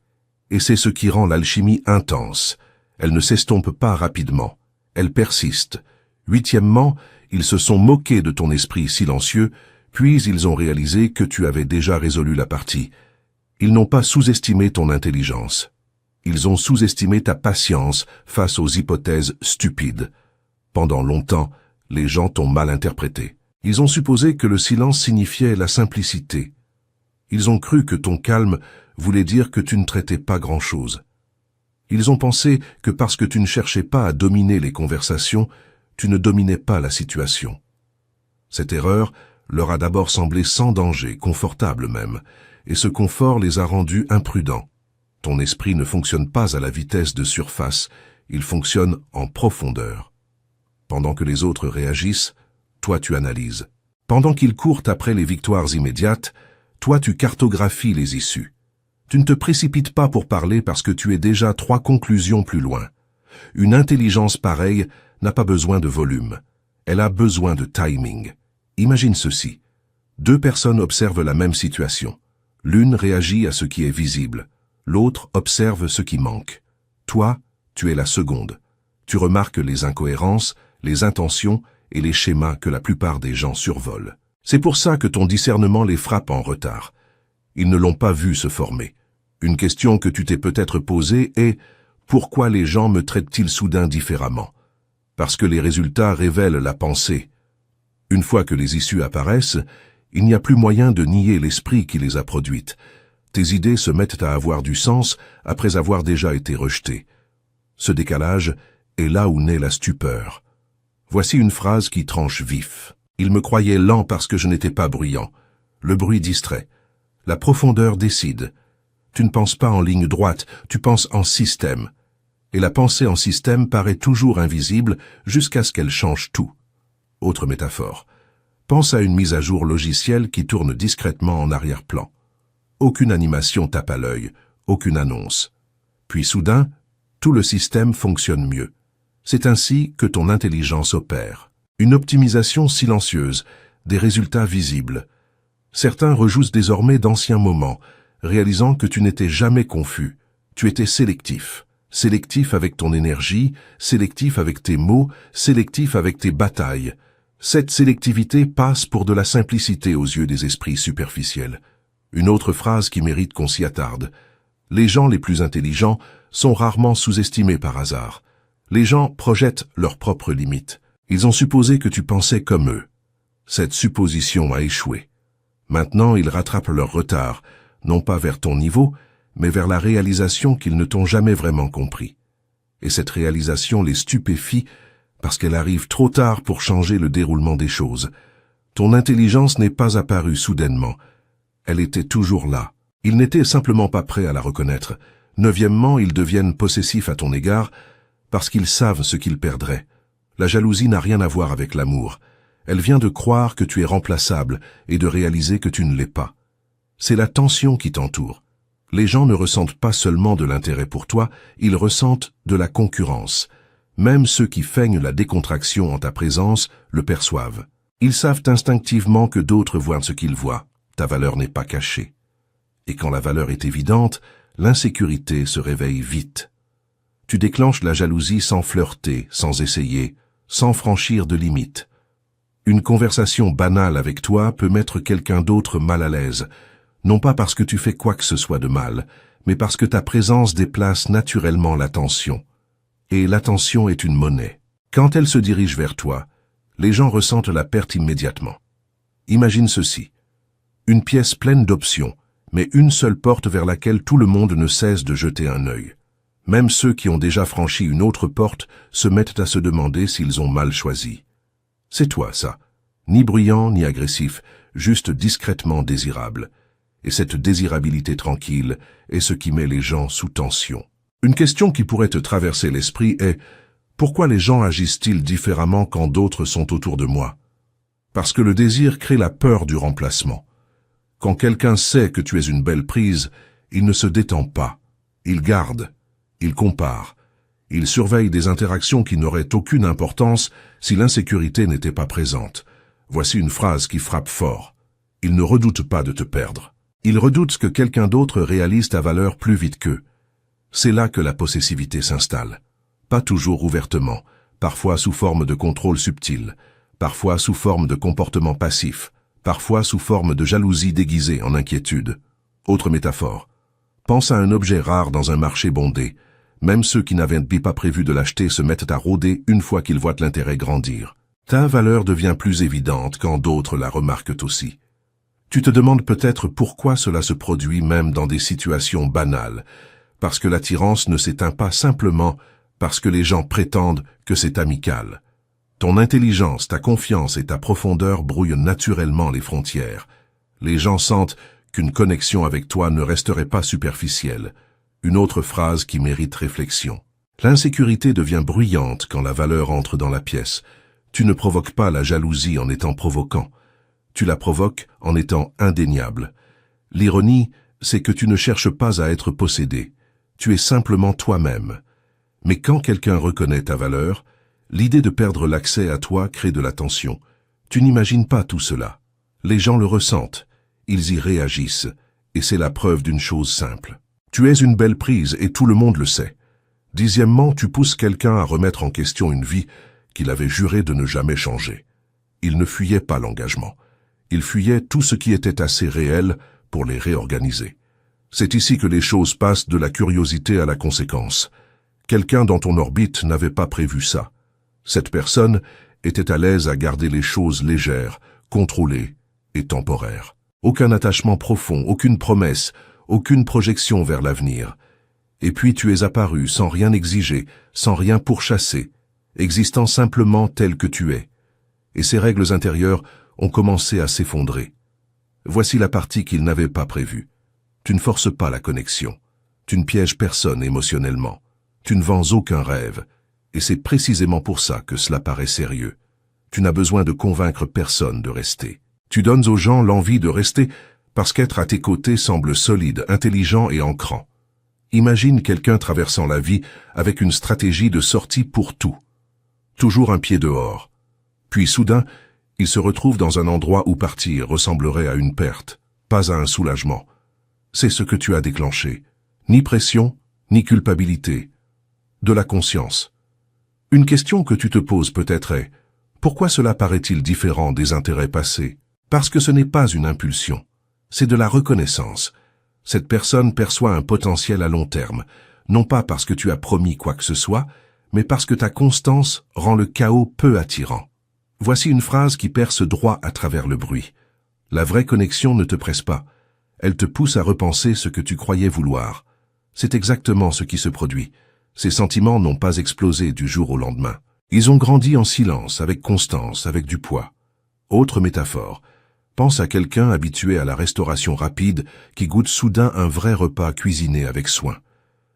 Et c'est ce qui rend l'alchimie intense. Elle ne s'estompe pas rapidement. Elle persiste. Huitièmement, ils se sont moqués de ton esprit silencieux, puis ils ont réalisé que tu avais déjà résolu la partie. Ils n'ont pas sous-estimé ton intelligence. Ils ont sous-estimé ta patience face aux hypothèses stupides. Pendant longtemps, les gens t'ont mal interprété. Ils ont supposé que le silence signifiait la simplicité. Ils ont cru que ton calme voulait dire que tu ne traitais pas grand-chose. Ils ont pensé que parce que tu ne cherchais pas à dominer les conversations, tu ne dominais pas la situation. Cette erreur leur a d'abord semblé sans danger, confortable même, et ce confort les a rendus imprudents. Ton esprit ne fonctionne pas à la vitesse de surface, il fonctionne en profondeur. Pendant que les autres réagissent, toi tu analyses. Pendant qu'ils courent après les victoires immédiates, toi tu cartographies les issues. Tu ne te précipites pas pour parler parce que tu es déjà 3 conclusions plus loin. Une intelligence pareille n'a pas besoin de volume. Elle a besoin de timing. Imagine ceci. 2 personnes observent la même situation. L'une réagit à ce qui est visible. L'autre observe ce qui manque. Toi, tu es la seconde. Tu remarques les incohérences, les intentions et les schémas que la plupart des gens survolent. C'est pour ça que ton discernement les frappe en retard. Ils ne l'ont pas vu se former. Une question que tu t'es peut-être posée est « Pourquoi les gens me traitent-ils soudain différemment ?» Parce que les résultats révèlent la pensée. Une fois que les issues apparaissent, il n'y a plus moyen de nier l'esprit qui les a produites. Tes idées se mettent à avoir du sens après avoir déjà été rejetées. Ce décalage est là où naît la stupeur. Voici une phrase qui tranche vif. Il me croyait lent parce que je n'étais pas bruyant. Le bruit distrait. La profondeur décide. Tu ne penses pas en ligne droite, tu penses en système. Et la pensée en système paraît toujours invisible jusqu'à ce qu'elle change tout. Autre métaphore. Pense à une mise à jour logicielle qui tourne discrètement en arrière-plan. Aucune animation tape à l'œil, aucune annonce. Puis soudain, tout le système fonctionne mieux. C'est ainsi que ton intelligence opère. Une optimisation silencieuse, des résultats visibles. Certains rejouent désormais d'anciens moments, réalisant que tu n'étais jamais confus. Tu étais sélectif. Sélectif avec ton énergie, sélectif avec tes mots, sélectif avec tes batailles. Cette sélectivité passe pour de la simplicité aux yeux des esprits superficiels. Une autre phrase qui mérite qu'on s'y attarde. Les gens les plus intelligents sont rarement sous-estimés par hasard. Les gens projettent leurs propres limites. Ils ont supposé que tu pensais comme eux. Cette supposition a échoué. Maintenant, ils rattrapent leur retard, non pas vers ton niveau, mais vers la réalisation qu'ils ne t'ont jamais vraiment compris. Et cette réalisation les stupéfie parce qu'elle arrive trop tard pour changer le déroulement des choses. Ton intelligence n'est pas apparue soudainement. Elle était toujours là. Ils n'étaient simplement pas prêts à la reconnaître. Neuvièmement, ils deviennent possessifs à ton égard parce qu'ils savent ce qu'ils perdraient. La jalousie n'a rien à voir avec l'amour. Elle vient de croire que tu es remplaçable et de réaliser que tu ne l'es pas. C'est la tension qui t'entoure. Les gens ne ressentent pas seulement de l'intérêt pour toi, ils ressentent de la concurrence. Même ceux qui feignent la décontraction en ta présence le perçoivent. Ils savent instinctivement que d'autres voient ce qu'ils voient. Ta valeur n'est pas cachée. Et quand la valeur est évidente, l'insécurité se réveille vite. Tu déclenches la jalousie sans flirter, sans essayer, sans franchir de limites. Une conversation banale avec toi peut mettre quelqu'un d'autre mal à l'aise, non pas parce que tu fais quoi que ce soit de mal, mais parce que ta présence déplace naturellement l'attention. Et l'attention est une monnaie. Quand elle se dirige vers toi, les gens ressentent la perte immédiatement. Imagine ceci. Une pièce pleine d'options, mais une seule porte vers laquelle tout le monde ne cesse de jeter un œil. Même ceux qui ont déjà franchi une autre porte se mettent à se demander s'ils ont mal choisi. C'est toi, ça. Ni bruyant, ni agressif, juste discrètement désirable. Et cette désirabilité tranquille est ce qui met les gens sous tension. Une question qui pourrait te traverser l'esprit est « Pourquoi les gens agissent-ils différemment quand d'autres sont autour de moi ?» Parce que le désir crée la peur du remplacement. Quand quelqu'un sait que tu es une belle prise, il ne se détend pas. Il garde. Il compare. Il surveille des interactions qui n'auraient aucune importance si l'insécurité n'était pas présente. Voici une phrase qui frappe fort. Il ne redoute pas de te perdre. Il redoute que quelqu'un d'autre réalise ta valeur plus vite qu'eux. C'est là que la possessivité s'installe. Pas toujours ouvertement, parfois sous forme de contrôle subtil, parfois sous forme de comportement passif, parfois sous forme de jalousie déguisée en inquiétude. Autre métaphore. Pense à un objet rare dans un marché bondé. Même ceux qui n'avaient pas prévu de l'acheter se mettent à rôder une fois qu'ils voient l'intérêt grandir. Ta valeur devient plus évidente quand d'autres la remarquent aussi. Tu te demandes peut-être pourquoi cela se produit même dans des situations banales, parce que l'attirance ne s'éteint pas simplement parce que les gens prétendent que c'est amical. Ton intelligence, ta confiance et ta profondeur brouillent naturellement les frontières. Les gens sentent qu'une connexion avec toi ne resterait pas superficielle. Une autre phrase qui mérite réflexion. L'insécurité devient bruyante quand la valeur entre dans la pièce. Tu ne provoques pas la jalousie en étant provoquant. Tu la provoques en étant indéniable. L'ironie c'est que tu ne cherches pas à être possédé. Tu es simplement toi-même. Mais quand quelqu'un reconnaît ta valeur, l'idée de perdre l'accès à toi crée de la tension. Tu n'imagines pas tout cela. Les gens le ressentent, ils y réagissent, et c'est la preuve d'une chose simple. Tu es une belle prise et tout le monde le sait. Dixièmement, tu pousses quelqu'un à remettre en question une vie qu'il avait juré de ne jamais changer. Il ne fuyait pas l'engagement. Il fuyait tout ce qui était assez réel pour les réorganiser. C'est ici que les choses passent de la curiosité à la conséquence. Quelqu'un dans ton orbite n'avait pas prévu ça. Cette personne était à l'aise à garder les choses légères, contrôlées et temporaires. Aucun attachement profond, aucune promesse, aucune projection vers l'avenir. Et puis tu es apparu sans rien exiger, sans rien pourchasser, existant simplement tel que tu es. Et ces règles intérieures ont commencé à s'effondrer. Voici la partie qu'il n'avait pas prévue. Tu ne forces pas la connexion. Tu ne pièges personne émotionnellement. Tu ne vends aucun rêve. Et c'est précisément pour ça que cela paraît sérieux. Tu n'as besoin de convaincre personne de rester. Tu donnes aux gens l'envie de rester parce qu'être à tes côtés semble solide, intelligent et ancrant. Imagine quelqu'un traversant la vie avec une stratégie de sortie pour tout. Toujours un pied dehors. Puis soudain, il se retrouve dans un endroit où partir ressemblerait à une perte, pas à un soulagement. C'est ce que tu as déclenché. Ni pression, ni culpabilité. De la conscience. Une question que tu te poses peut-être est « Pourquoi cela paraît-il différent des intérêts passés ?» Parce que ce n'est pas une impulsion. C'est de la reconnaissance. Cette personne perçoit un potentiel à long terme, non pas parce que tu as promis quoi que ce soit, mais parce que ta constance rend le chaos peu attirant. Voici une phrase qui perce droit à travers le bruit. La vraie connexion ne te presse pas. Elle te pousse à repenser ce que tu croyais vouloir. C'est exactement ce qui se produit. Ces sentiments n'ont pas explosé du jour au lendemain. Ils ont grandi en silence, avec constance, avec du poids. Autre métaphore. Pense à quelqu'un habitué à la restauration rapide qui goûte soudain un vrai repas cuisiné avec soin.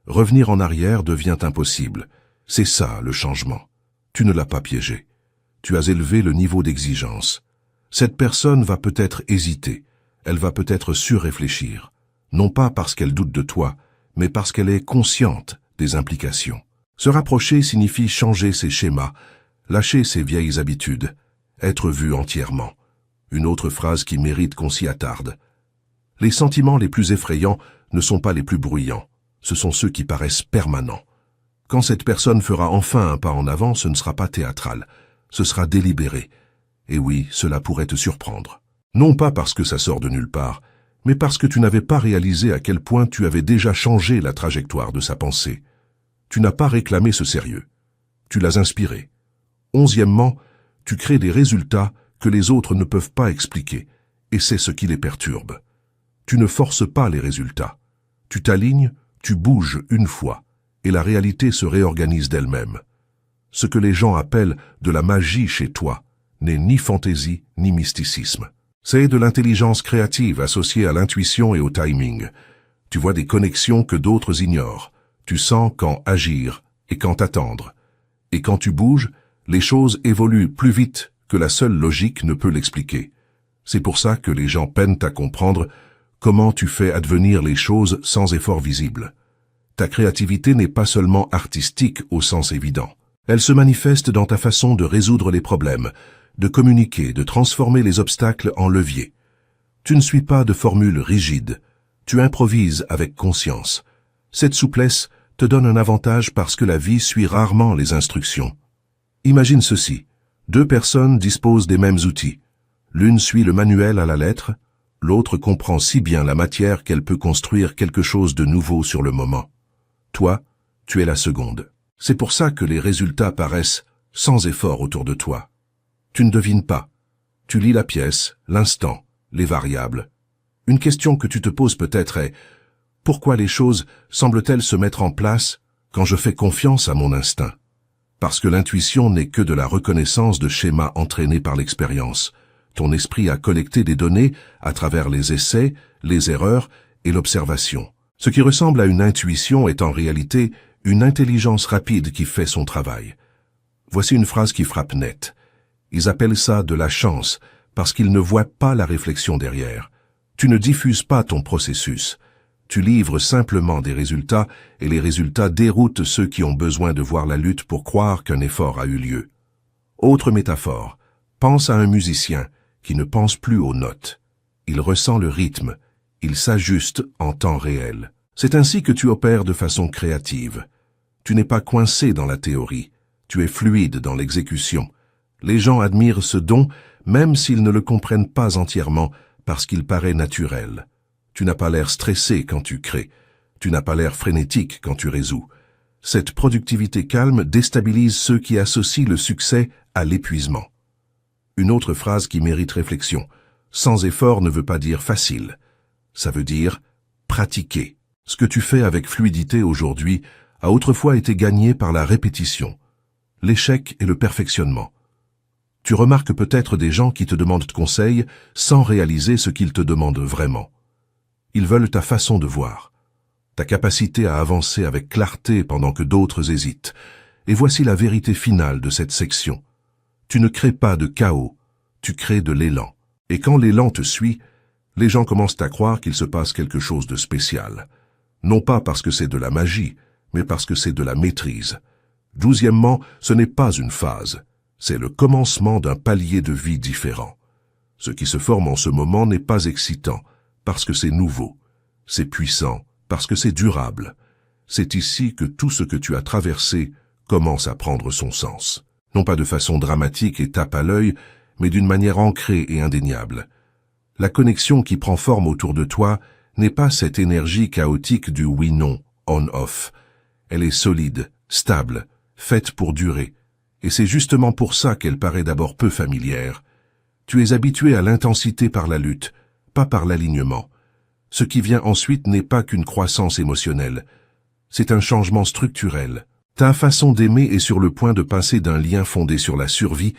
Revenir en arrière devient impossible. C'est ça, le changement. Tu ne l'as pas piégé. Tu as élevé le niveau d'exigence. Cette personne va peut-être hésiter. Elle va peut-être surréfléchir. Non pas parce qu'elle doute de toi, mais parce qu'elle est consciente des implications. Se rapprocher signifie changer ses schémas, lâcher ses vieilles habitudes, être vu entièrement. Une autre phrase qui mérite qu'on s'y attarde. Les sentiments les plus effrayants ne sont pas les plus bruyants, ce sont ceux qui paraissent permanents. Quand cette personne fera enfin un pas en avant, ce ne sera pas théâtral, ce sera délibéré. Et oui, cela pourrait te surprendre. Non pas parce que ça sort de nulle part, mais parce que tu n'avais pas réalisé à quel point tu avais déjà changé la trajectoire de sa pensée. Tu n'as pas réclamé ce sérieux. Tu l'as inspiré. 11e, tu crées des résultats que les autres ne peuvent pas expliquer, et c'est ce qui les perturbe. Tu ne forces pas les résultats. Tu t'alignes, tu bouges une fois, et la réalité se réorganise d'elle-même. Ce que les gens appellent de la magie chez toi n'est ni fantaisie ni mysticisme. C'est de l'intelligence créative associée à l'intuition et au timing. Tu vois des connexions que d'autres ignorent. Tu sens quand agir et quand attendre. Et quand tu bouges, les choses évoluent plus vite que la seule logique ne peut l'expliquer. C'est pour ça que les gens peinent à comprendre comment tu fais advenir les choses sans effort visible. Ta créativité n'est pas seulement artistique au sens évident. Elle se manifeste dans ta façon de résoudre les problèmes, de communiquer, de transformer les obstacles en leviers. Tu ne suis pas de formule rigide. Tu improvises avec conscience. Cette souplesse te donne un avantage parce que la vie suit rarement les instructions. Imagine ceci. 2 personnes disposent des mêmes outils. L'une suit le manuel à la lettre, l'autre comprend si bien la matière qu'elle peut construire quelque chose de nouveau sur le moment. Toi, tu es la seconde. C'est pour ça que les résultats paraissent sans effort autour de toi. Tu ne devines pas. Tu lis la pièce, l'instant, les variables. Une question que tu te poses peut-être est « Pourquoi les choses semblent-elles se mettre en place quand je fais confiance à mon instinct ?» Parce que l'intuition n'est que de la reconnaissance de schémas entraînés par l'expérience. Ton esprit a collecté des données à travers les essais, les erreurs et l'observation. Ce qui ressemble à une intuition est en réalité une intelligence rapide qui fait son travail. Voici une phrase qui frappe net. Ils appellent ça de la chance parce qu'ils ne voient pas la réflexion derrière. Tu ne diffuses pas ton processus, Tu livres simplement des résultats et les résultats déroutent ceux qui ont besoin de voir la lutte pour croire qu'un effort a eu lieu. Autre métaphore, pense à un musicien qui ne pense plus aux notes. Il ressent le rythme, il s'ajuste en temps réel. C'est ainsi que tu opères de façon créative. Tu n'es pas coincé dans la théorie, tu es fluide dans l'exécution. Les gens admirent ce don, même s'ils ne le comprennent pas entièrement, parce qu'il paraît naturel. Tu n'as pas l'air stressé quand tu crées. Tu n'as pas l'air frénétique quand tu résous. Cette productivité calme déstabilise ceux qui associent le succès à l'épuisement. Une autre phrase qui mérite réflexion. Sans effort ne veut pas dire facile. Ça veut dire pratiquer. Ce que tu fais avec fluidité aujourd'hui a autrefois été gagné par la répétition, l'échec et le perfectionnement. Tu remarques peut-être des gens qui te demandent conseil sans réaliser ce qu'ils te demandent vraiment. Ils veulent ta façon de voir, ta capacité à avancer avec clarté pendant que d'autres hésitent. Et voici la vérité finale de cette section. Tu ne crées pas de chaos, tu crées de l'élan. Et quand l'élan te suit, les gens commencent à croire qu'il se passe quelque chose de spécial. Non pas parce que c'est de la magie, mais parce que c'est de la maîtrise. 12e, ce n'est pas une phase, c'est le commencement d'un palier de vie différent. Ce qui se forme en ce moment n'est pas excitant, parce que c'est nouveau. C'est puissant, parce que c'est durable. C'est ici que tout ce que tu as traversé commence à prendre son sens. Non pas de façon dramatique et tape à l'œil, mais d'une manière ancrée et indéniable. La connexion qui prend forme autour de toi n'est pas cette énergie chaotique du oui-non, on-off. Elle est solide, stable, faite pour durer. Et c'est justement pour ça qu'elle paraît d'abord peu familière. Tu es habitué à l'intensité par la lutte, pas par l'alignement. Ce qui vient ensuite n'est pas qu'une croissance émotionnelle. C'est un changement structurel. Ta façon d'aimer est sur le point de passer d'un lien fondé sur la survie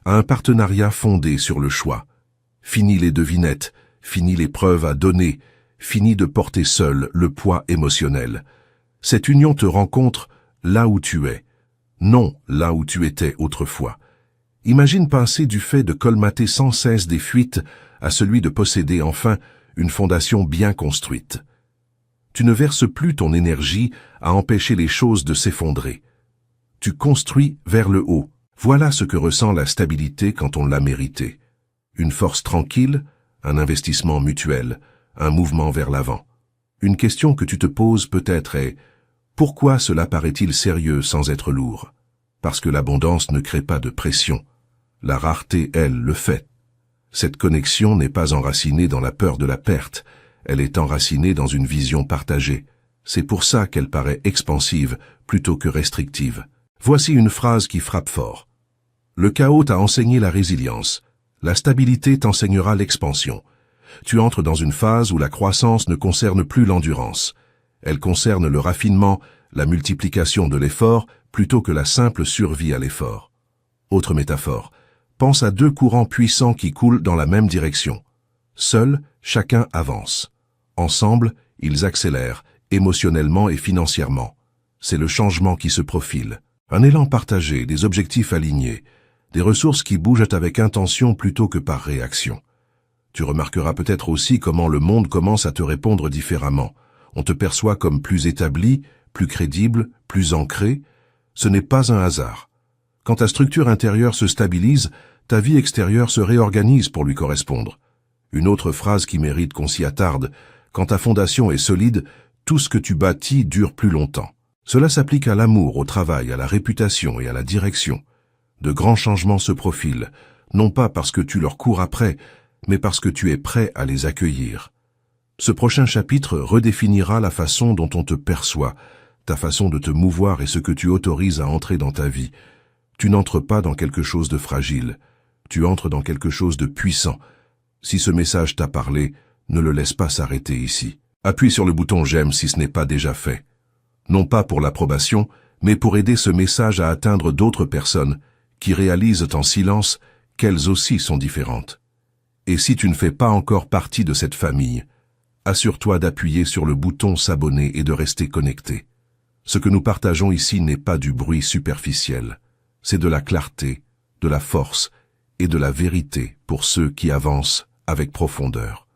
à un partenariat fondé sur le choix. Fini les devinettes, fini les preuves à donner, fini de porter seul le poids émotionnel. Cette union te rencontre là où tu es, non là où tu étais autrefois. Imagine passer du fait de colmater sans cesse des fuites à celui de posséder enfin une fondation bien construite. Tu ne verses plus ton énergie à empêcher les choses de s'effondrer. Tu construis vers le haut. Voilà ce que ressent la stabilité quand on l'a mérité. Une force tranquille, un investissement mutuel, un mouvement vers l'avant. Une question que tu te poses peut-être est « Pourquoi cela paraît-il sérieux sans être lourd ?» Parce que l'abondance ne crée pas de pression. La rareté, elle, le fait. Cette connexion n'est pas enracinée dans la peur de la perte, elle est enracinée dans une vision partagée. C'est pour ça qu'elle paraît expansive plutôt que restrictive. Voici une phrase qui frappe fort. Le chaos t'a enseigné la résilience, la stabilité t'enseignera l'expansion. Tu entres dans une phase où la croissance ne concerne plus l'endurance. Elle concerne le raffinement, la multiplication de l'effort plutôt que la simple survie à l'effort. Autre métaphore. Pense à deux courants puissants qui coulent dans la même direction. Seul, chacun avance. Ensemble, ils accélèrent, émotionnellement et financièrement. C'est le changement qui se profile. Un élan partagé, des objectifs alignés, des ressources qui bougent avec intention plutôt que par réaction. Tu remarqueras peut-être aussi comment le monde commence à te répondre différemment. On te perçoit comme plus établi, plus crédible, plus ancré. Ce n'est pas un hasard. Quand ta structure intérieure se stabilise, ta vie extérieure se réorganise pour lui correspondre. Une autre phrase qui mérite qu'on s'y attarde, quand ta fondation est solide, tout ce que tu bâtis dure plus longtemps. Cela s'applique à l'amour, au travail, à la réputation et à la direction. De grands changements se profilent, non pas parce que tu leur cours après, mais parce que tu es prêt à les accueillir. Ce prochain chapitre redéfinira la façon dont on te perçoit, ta façon de te mouvoir et ce que tu autorises à entrer dans ta vie. Tu n'entres pas dans quelque chose de fragile, tu entres dans quelque chose de puissant. Si ce message t'a parlé, ne le laisse pas s'arrêter ici. Appuie sur le bouton j'aime si ce n'est pas déjà fait. Non pas pour l'approbation, mais pour aider ce message à atteindre d'autres personnes qui réalisent en silence qu'elles aussi sont différentes. Et si tu ne fais pas encore partie de cette famille, assure-toi d'appuyer sur le bouton s'abonner et de rester connecté. Ce que nous partageons ici n'est pas du bruit superficiel, c'est de la clarté, de la force et de la vérité pour ceux qui avancent avec profondeur.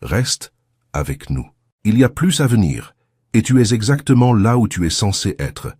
Reste avec nous. Il y a plus à venir, et tu es exactement là où tu es censé être.